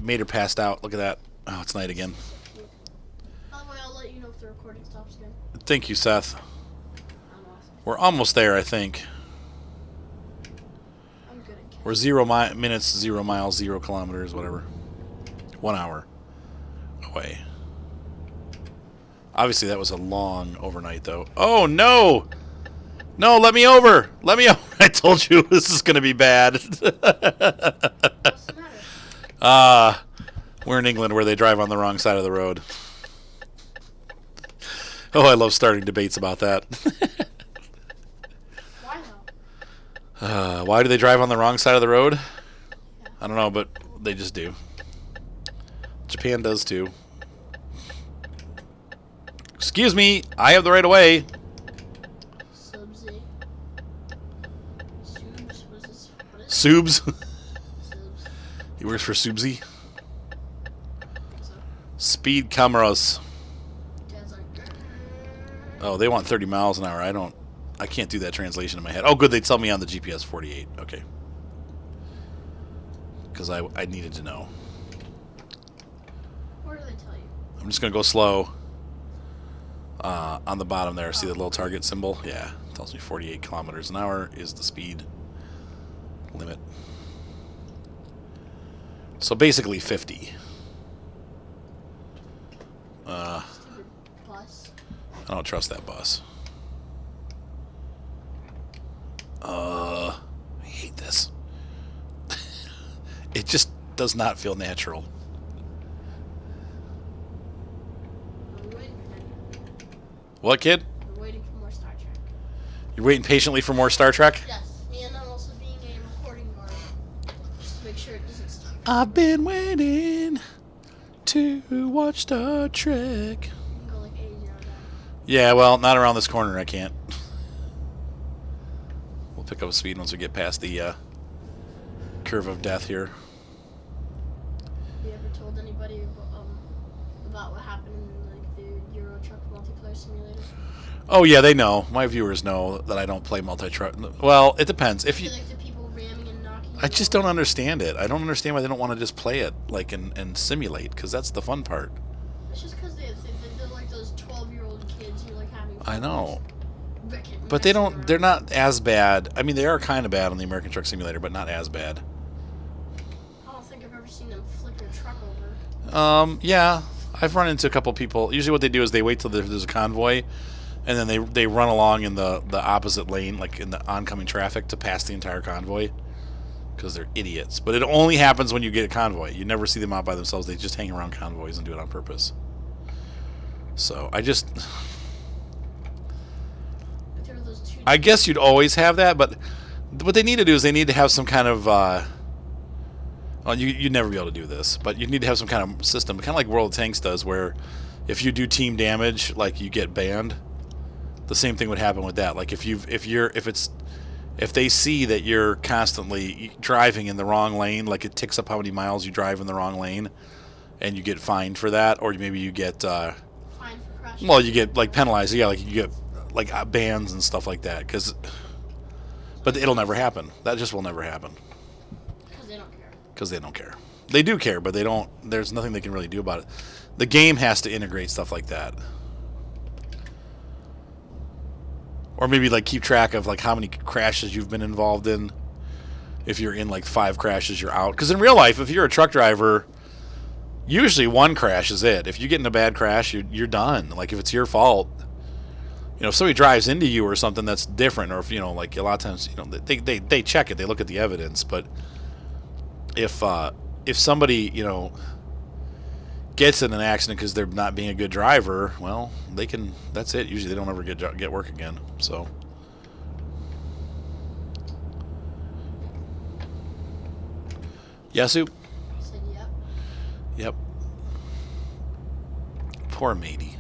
Made her passed out. Look at that. Oh, it's night again. By the way, I'll let you know if the recording stops again. Thank you, Seth. I'm awesome. We're almost there, I think. I'm good at We're 0 minutes, 0 miles, 0 kilometers, whatever. 1 hour away. Obviously, that was a long overnight, though. Oh, no! No, let me over! Let me over! I told you this is going to be bad. What's the matter? We're in England where they drive on the wrong side of the road. Oh, I love starting debates about that. Why though? Why do they drive on the wrong side of the road? I don't know, but they just do. Japan does too. Excuse me, I have the right of way. Subsy. Subs. What is this? What is Subs. Subs? He works for Subsy. So, Speed cameras. Dad's like, Oh, they want 30 miles an hour. I can't do that translation in my head. Oh, good, they tell me on the GPS 48. Okay. Because I needed to know. what do they tell you? I'm just going to go slow. On the bottom there, see the little target symbol? Yeah, it tells me 48 kilometers an hour is the speed limit. So basically 50. Stupid bus. I don't trust that bus. I hate this. It just does not feel natural. Are we waiting for Daddy? What, kid? We're waiting for more Star Trek. You're waiting patiently for more Star Trek? Yes, and I'm also being a recording guard. Just to make sure it doesn't stop. I've been waiting to watch Star Trek. You can go like 80 on that. Yeah, well, not around this corner, I can't. We'll pick up speed once we get past the curve of death here. You ever told anybody about what happened in like the Euro Truck multiplayer simulator? Oh yeah, they know. My viewers know that I don't play multi-truck. Well, it depends. If you, Like the people ramming and knocking. I just don't understand it. I don't understand why they don't want to just play it like and simulate, because that's the fun part. It's just because they're like those 12-year-old kids who like having. I know, Messing but they don't. around. They're not as bad. I mean, they are kind of bad on the American Truck Simulator, but not as bad. I don't think I've ever seen them flip your truck over. Yeah, I've run into a couple people. Usually, what they do is they wait till there's a convoy, and then they run along in the opposite lane, like in the oncoming traffic, to pass the entire convoy, because they're idiots. But it only happens when you get a convoy. You never see them out by themselves. They just hang around convoys and do it on purpose. So I just, If there were those two. I guess you'd always have that, but what they need to do is they need to have some kind of, well, you'd never be able to do this, but you need to have some kind of system, kind of like World of Tanks does, where if you do team damage, like you get banned. The same thing would happen with that. Like if they see that you're constantly driving in the wrong lane, like it ticks up how many miles you drive in the wrong lane, and you get fined for that, or maybe you get, Fine for crashing. well, you get like penalized. Yeah, like you get like bans and stuff like that. But it'll never happen. That just will never happen Because they don't care. because they don't care. They do care, but they don't. There's nothing they can really do about it. The game has to integrate stuff like that. Or maybe like keep track of like how many crashes you've been involved in. If you're in like 5 crashes, you're out. Because in real life, if you're a truck driver, usually 1 crash is it. If you get in a bad crash, you're done. Like if it's your fault, if somebody drives into you or something, that's different. Or if like a lot of times, they check it, they look at the evidence. But if somebody gets in an accident because they're not being a good driver, well, they can. That's it. Usually, they don't ever get work again. So, Yasu. I said, yep. Yep. Poor matey.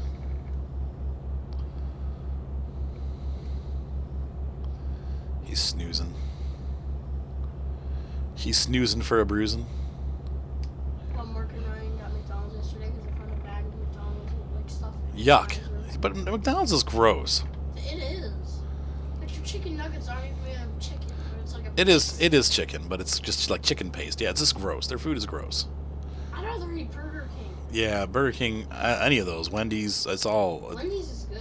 He's snoozing for a bruising. Well, Mark and Ryan got McDonald's yesterday because they found a bag of McDonald's with, like, stuff. Yuck. But McDonald's is gross. It is. Like, your chicken nuggets aren't even made of chicken. But it's like a It is chicken, but it's just like chicken paste. Yeah, it's just gross. Their food is gross. I'd rather eat Burger King. Yeah, Burger King, any of those, Wendy's, it's all Wendy's is good.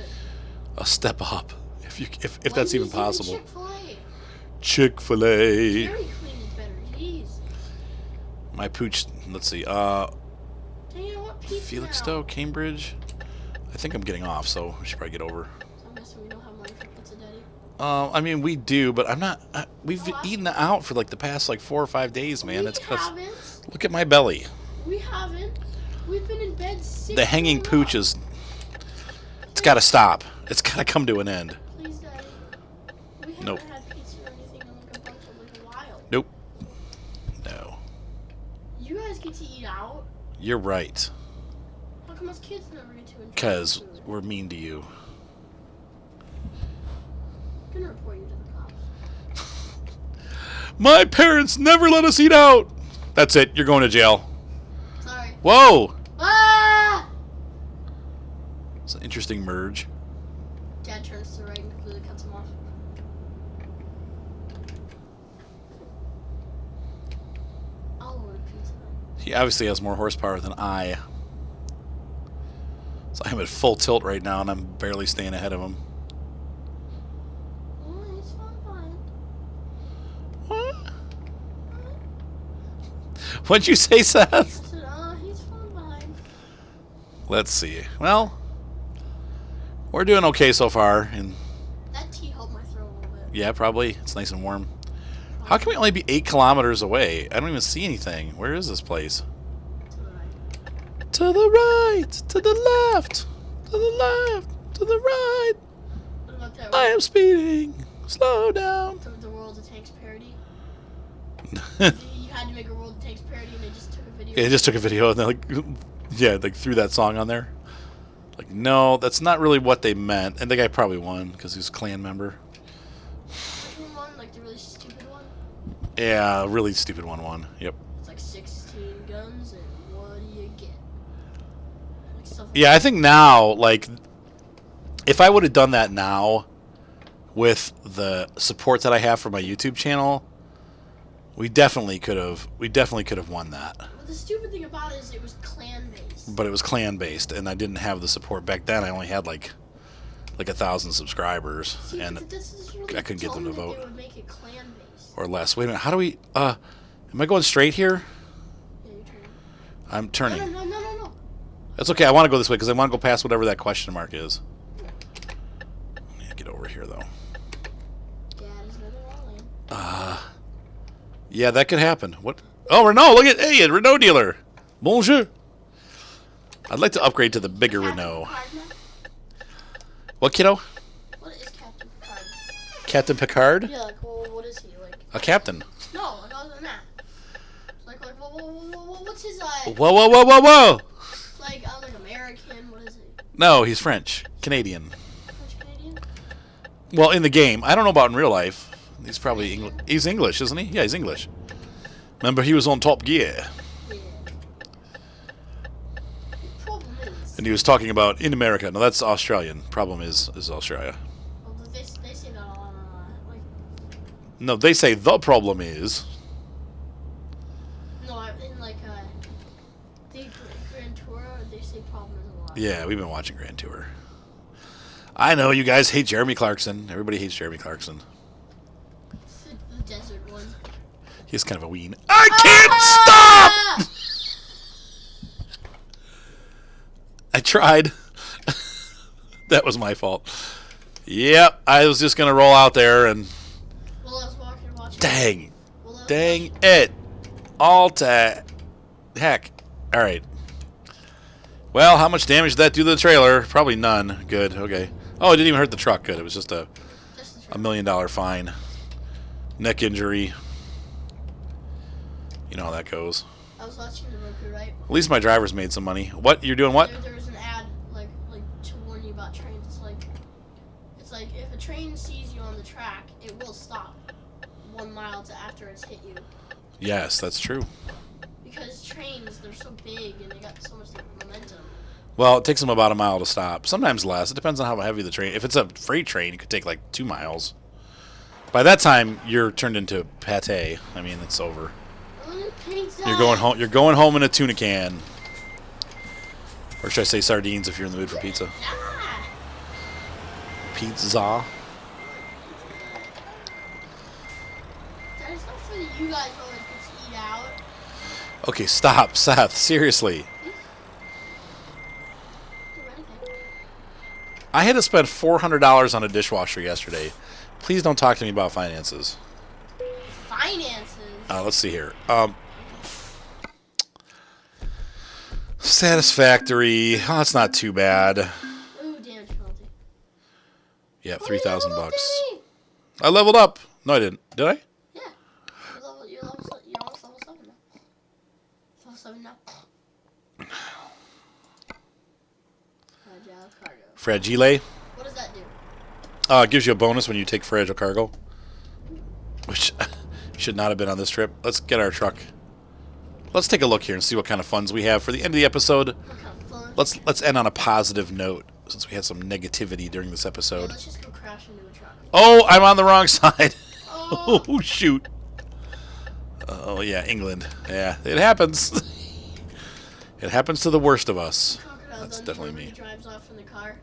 a step up, if that's even possible. Chick-fil-A. Chick-fil-A. Dairy Queen is better. Jeez. My pooch. Let's see. Dang, I want pizza Felixstowe, now. Cambridge. I think I'm getting off, so we should probably get over. So I'm guessing we don't have money for Pizza Daddy. I mean, we do, but I'm not. We've Oh, I- eaten out for like the past like 4 or 5 days, man. We It's 'cause haven't. look at my belly. We haven't. We've been in bed 6 The hanging months. pooch is. It's got to stop. It's got to come to an end. Please, Daddy. We haven't Nope. had pizza or anything in like a bunch of like a while. Nope. No. You guys get to eat out. You're right. How come us kids never get to enjoy Because food? we're mean to you. I'm gonna report you to the cops. My parents never let us eat out. That's it. You're going to jail. Sorry. Whoa. Ah! It's an interesting merge. Dad turns to the right and completely cuts him off. I'll order pizza. He obviously has more horsepower than I. So I'm at full tilt right now, and I'm barely staying ahead of him. Oh, it's fine. What? What'd you say, Seth? I said, he's fine. Let's see. Well, we're doing okay so far, and That tea helped my throat a little bit. yeah, probably it's nice and warm. How can we only be 8 kilometers away? I don't even see anything. Where is this place? To the right. To the right, to the left, to the left, to the right. What about that? I am speeding. Slow down. The World of Tanks parody? You had to make a World of Tanks parody and they just took a video. It just took a video and they like threw that song on there. Like, no, that's not really what they meant. And the guy probably won because he was a clan member. Which one won? Like the really stupid one? Yeah, a really stupid one won. Yep. It's like 16 guns and what do you get? Like stuff like Yeah, I think now, like, if I would have done that now with the support that I have for my YouTube channel, we definitely could have won that. But the stupid thing about it is it was clan based. But it was clan based, and I didn't have the support back then. I only had like 1,000 subscribers, See, and that's really I couldn't get them to dumb that vote. They would make it clan based. or less. Wait a minute. How do we? Am I going straight here? Yeah, you're turning. I'm turning. No. That's okay. I want to go this way because I want to go past whatever that question mark is. I need to get over here though. Dad is another wrong lane. Yeah, that could happen. What? Oh, Renault! Look at a Renault dealer. Bonjour. I'd like to upgrade to the bigger Captain Renault. Picard, man? What, kiddo? What is Captain Picard? Captain Picard? Yeah, like, well, what is he? Like, A captain. no, like, other than that. Like, what's his, Whoa, whoa, whoa, whoa, whoa! like American, what is he? No, he's French. Canadian. French Canadian? Well, in the game. I don't know about in real life. He's probably English. He's English, isn't he? Yeah, he's English. Remember, he was on Top Gear. Yeah. The problem is, And he was talking about in America. No, that's Australian. Problem is Australia. well, they say that a lot, like, No, they say the problem is. no, in, like, the Grand Tour, they say problem is a lot. Yeah, we've been watching Grand Tour. I know you guys hate Jeremy Clarkson. Everybody hates Jeremy Clarkson. It's the desert one. He's kind of a ween. I can't stop! I tried. That was my fault. Yep, I was just going to roll out there and... Well, I was watching. Dang. Well, I was Dang watching- it. All to heck. All right. Well, how much damage did that do to the trailer? Probably none. Good. Okay. Oh, it didn't even hurt the truck. Good. It was just a Just the $1 million fine. Neck injury. You know how that goes. I was watching the Roku, right? At least my driver's made some money. What? You're doing what? There was an ad like to warn you about trains. It's like if a train sees you on the track, it will stop 1 mile after it's hit you. Yes, that's true. Because trains, they're so big and they got so much momentum. Well, it takes them about a mile to stop. Sometimes less. It depends on how heavy the train. If it's a freight train, it could take like 2 miles. By that time, you're turned into pate. I mean, it's over. You're going home. You're going home in a tuna can, or should I say sardines if you're in the mood for pizza? Ah! Pizza. There's no food that you guys always get to eat out. Okay, stop, Seth. Seriously, I had to spend $400 on a dishwasher yesterday. Please don't talk to me about finances. Finances. Let's see here. Satisfactory. Oh, that's not too bad. Ooh, damage penalty. Yeah, Oh, $3,000 you bucks. leveled up, I leveled up. No, I didn't. Did I? Diddy! Yeah. You're almost level 7 now. Level 7 now. Fragile cargo. Fragile. What does that do? It gives you a bonus when you take fragile cargo, which should not have been on this trip. Let's get our truck. Let's take a look here and see what kind of funds we have for the end of the episode. What kind of fun? Let's end on a positive note since we had some negativity during this Yeah, episode. let's just go crash into a truck. Oh, I'm on the wrong side. Oh. Oh, shoot. Oh, yeah, England. Yeah, it happens. It happens to the worst of us. Crocodile That's Dundee definitely when me. He drives off from the car,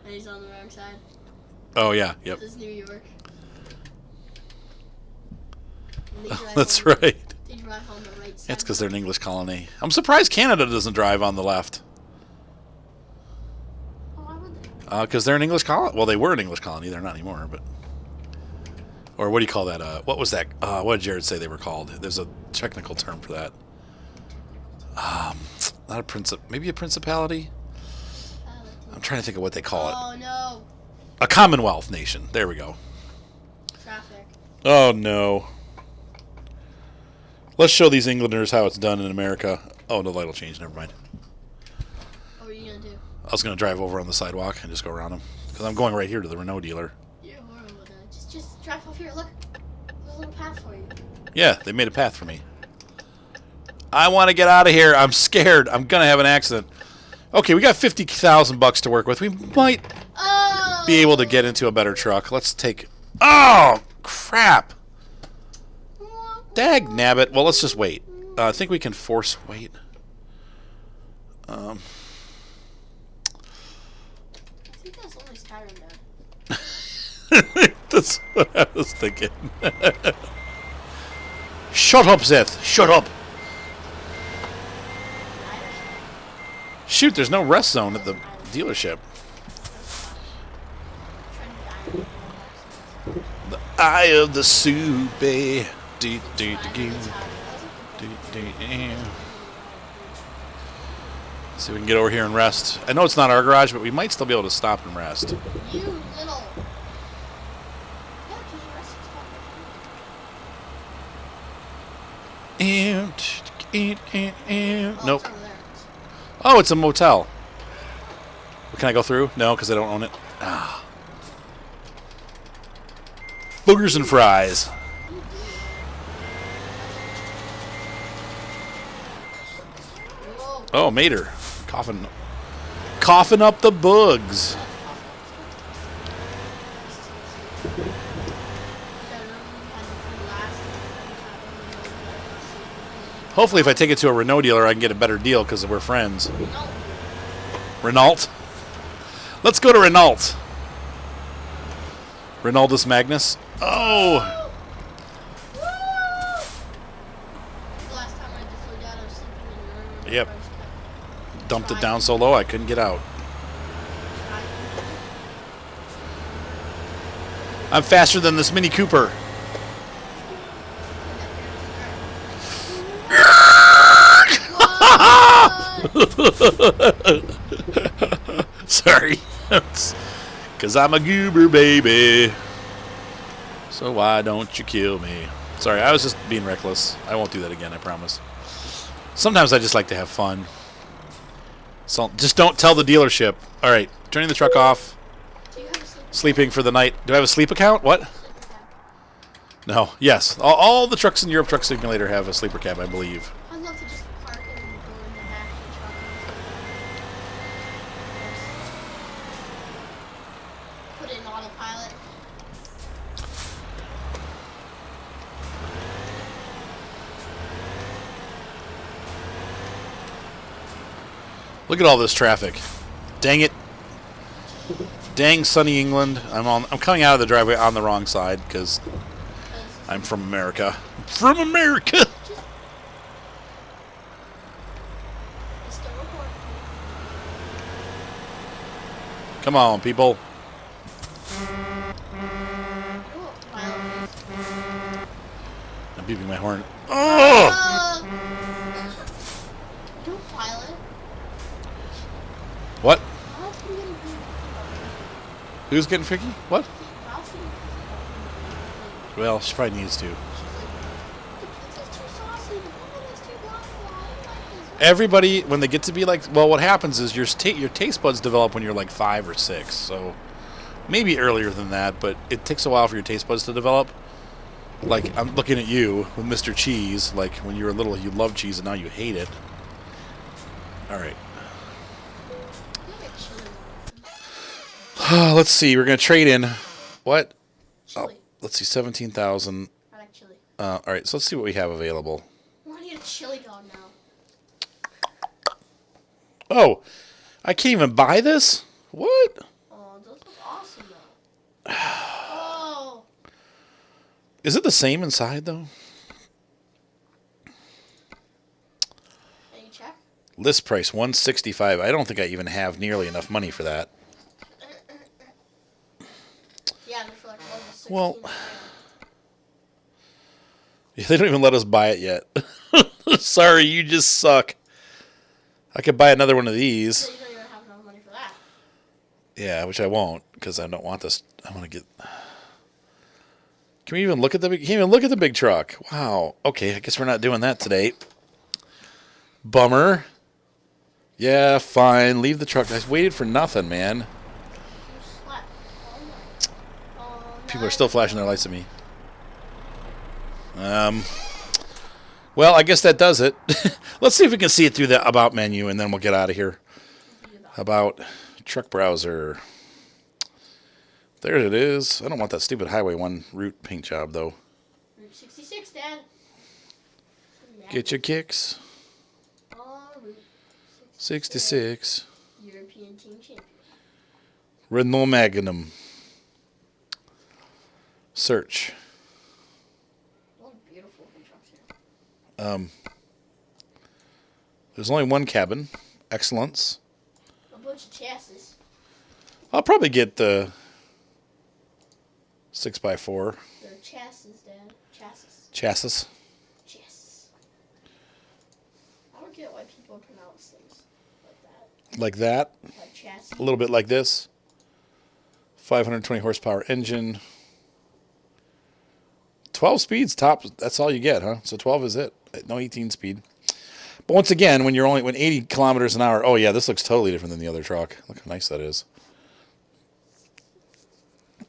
and he's on the wrong side. Oh, yeah, yep. This is New York. And they drive That's on- right. They drive on the right side. That's because they're an English colony. I'm surprised Canada doesn't drive on the left. Oh, why would they? Because they're an English colony. Well, they were an English colony. They're not anymore, but... Or what do you call that? What was that? What did Jared say they were called? There's a technical term for that. Not a maybe a principality? I'm trying to think of what they call it. Oh, no. A Commonwealth nation. There we go. Traffic. Oh, no. Let's show these Englanders how it's done in America. Oh, the light will change. Never mind. What were you going to do? I was going to drive over on the sidewalk and just go around them. Because I'm going right here to the Renault dealer. You're horrible at that. Just drive off here. Look. There's a little path for you. Yeah, they made a path for me. I want to get out of here. I'm scared. I'm going to have an accident. Okay, we got $50,000 to work with. We might Oh! be able to get into a better truck. Let's take... Oh, crap. Dag nabbit. Well, let's just wait. I think we can force wait. I think that's only Skyrim now. That's what I was thinking. Shut up, Seth. Shut up. Shoot, there's no rest zone at the dealership. The eye of the Supe. Do, do, do, do, do, do, do. See if we can get over here and rest. I know it's not our garage, but we might still be able to stop and rest. You little. Yeah, because the rest is Nope. Oh, it's a motel. Can I go through? No, because I don't own it. Ah. Boogers and fries. Whoa. Oh, Mater. Coughing up the bugs. Hopefully, if I take it to a Renault dealer, I can get a better deal because we're friends. No. Renault? Let's go to Renault. Renaldus Magnus. Oh! The last time I just flew down, I was sleeping in your room. Yep. I just kept Dumped it down so low I couldn't get out. trying. I'm faster than this Mini Cooper. Sorry. Because I'm a goober, baby. So why don't you kill me? Sorry, I was just being reckless. I won't do that again, I promise. Sometimes I just like to have fun. So just don't tell the dealership. All right, turning the truck off. Do you have a sleep Sleeping for the night. Do I have a sleep account? What? account? No. Yes. All the trucks in Europe Truck Simulator have a sleeper cab, I believe. I'd love to just park and go in the back of the truck and put it in autopilot. Look at all this traffic. Dang it. Dang sunny England. I'm coming out of the driveway on the wrong side because I'm from America. From America. It's still recording. Come on, people. Ooh, pilot. I'm beeping my horn. Oh! Don't pilot. What? Ralph's gonna get a big- Who's getting tricky? What? Ralph's gonna get a Well, she probably needs to. She's like, the pizza's too saucy, the lemon is too black, I don't like this. Everybody, when they get to be like, well, what happens is your taste buds develop when you're like 5 or 6. So maybe earlier than that, but it takes a while for your taste buds to develop. Like, I'm looking at you with Mr. Cheese. Like, when you were little, you loved cheese, and now you hate it. All right. You get chili. Let's see. We're going to trade in. What? Chili. Let's see. 17,000. I like chili. All right. So let's see what we have available. I want to get a chili dog now. Oh, I can't even buy this? What? Oh, those look awesome though. Oh, Is it the same inside, though? can you check? List price $165. I don't think I even have nearly enough money for that. Yeah, they're for like almost 16. Well, they don't even let us buy it yet. Sorry, you just suck. I could buy another one of these. So you don't even have enough money for that. Yeah, which I won't because I don't want this. I want to get. Can we even look at the? Can't even look at the big truck. Wow. Okay, I guess we're not doing that today. Bummer. Yeah, fine. Leave the truck. I waited for nothing, man. You slept all People are still flashing their lights at me. Well, I guess that does it. Let's see if we can see it through the About menu, and then we'll get out of here. About truck browser. There it is. I don't want that stupid Highway 1 route paint job, though. Route 66, Dad. Get your kicks. Route 66. European Team Champion. Renault Magnum. Search. What beautiful food trucks here. There's only one cabin. Excellence. A bunch of chassis. I'll probably get the 6x4 They're chassis, Dad. Chassis. chassis. Chassis. I don't get why people pronounce things like that. Like that. Like chassis. A little bit like this. 520 horsepower engine. 12 speeds top. That's all you get, huh? So 12 is it. No 18 speed. But once again, when 80 kilometers an hour, oh yeah, this looks totally different than the other truck. Look how nice that is.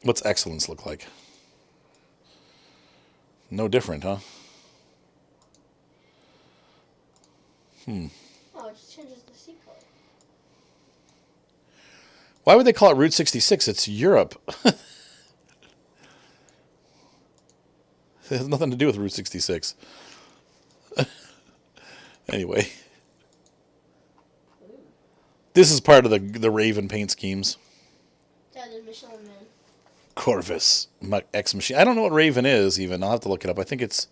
What's excellence look like? No different, huh? Oh, it just changes the seat color. Why would they call it Route 66? It's Europe. It has nothing to do with Route 66. Anyway. This is part of the Raven paint schemes. Dad, there's Michelin Man. Corvus X Machine. I don't know what Raven is even. I'll have to look it up. I think it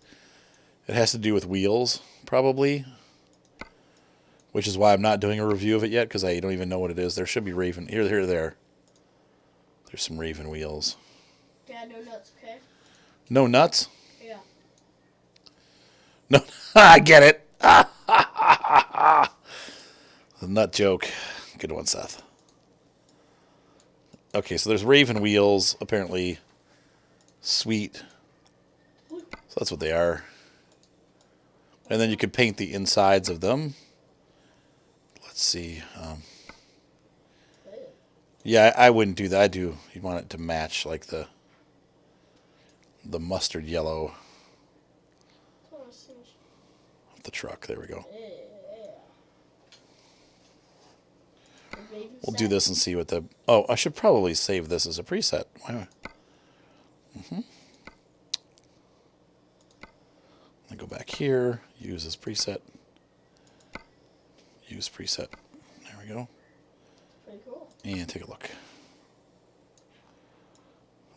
has to do with wheels, probably. Which is why I'm not doing a review of it yet, because I don't even know what it is. There should be Raven. Here, there. There's some Raven wheels. Dad, no nuts, okay? No nuts? Yeah. No, I get it. The nut joke. Good one, Seth. Okay, so there's Raven wheels, apparently. Sweet. So that's what they are. And then you could paint the insides of them. Let's see. Yeah, I wouldn't do that. You'd want it to match like the the mustard yellow Oh, let's see. of the truck. There we go. Yeah. The Raven We'll set. do this and see what the... Oh, I should probably save this as a preset. Why? Then go back here. Use this preset. Use preset. There we go. Pretty cool. And take a look.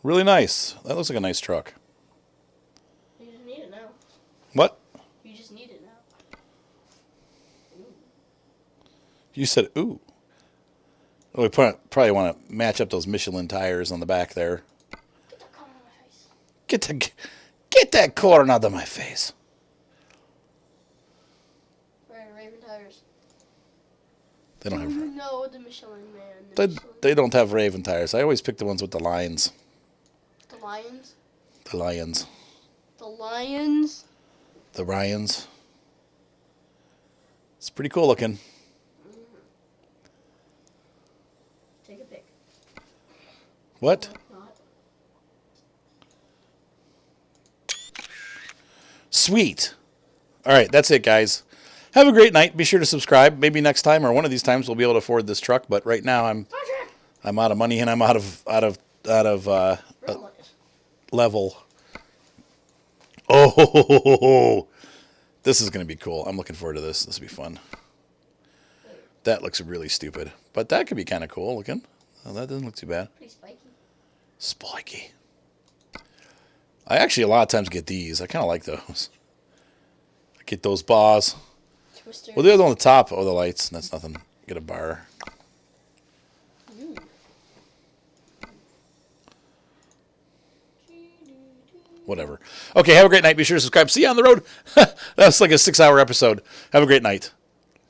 Really nice. That looks like a nice truck. You just need it now. What? You just need it now. You said, ooh. Oh, we probably want to match up those Michelin tires on the back there. Get that corn on my face. Get that corn out of my face. Where are Raven tires? They don't have... No, the Michelin man. They don't have Raven tires. I always pick the ones with the lions. The Lions. The lions. The Lions. The Ryans. It's pretty cool looking. Take a pic. What? Not. Sweet. All right, that's it, guys. Have a great night. Be sure to subscribe. Maybe next time or one of these times we'll be able to afford this truck. But right now I'm out of money and I'm out of Real level. Oh, this is going to be cool. I'm looking forward to this. This will be fun. That looks really stupid, but that could be kind of cool looking. Oh, that doesn't look too bad. Pretty spiky. Spiky. I actually a lot of times get these. I kind of like those. I get those bars. Twister. Well, the other on the top of the lights. That's nothing. Get a bar. Ooh. Whatever. Okay, have a great night. Be sure to subscribe. See you on the road. That's like a 6-hour episode. Have a great night.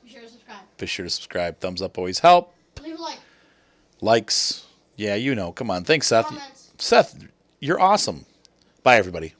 Be sure to subscribe. Be sure to subscribe. Thumbs up always help. Leave a like. Likes. Yeah, you know. Come on. Thanks, Seth. Comments. Seth, you're awesome. Bye, everybody.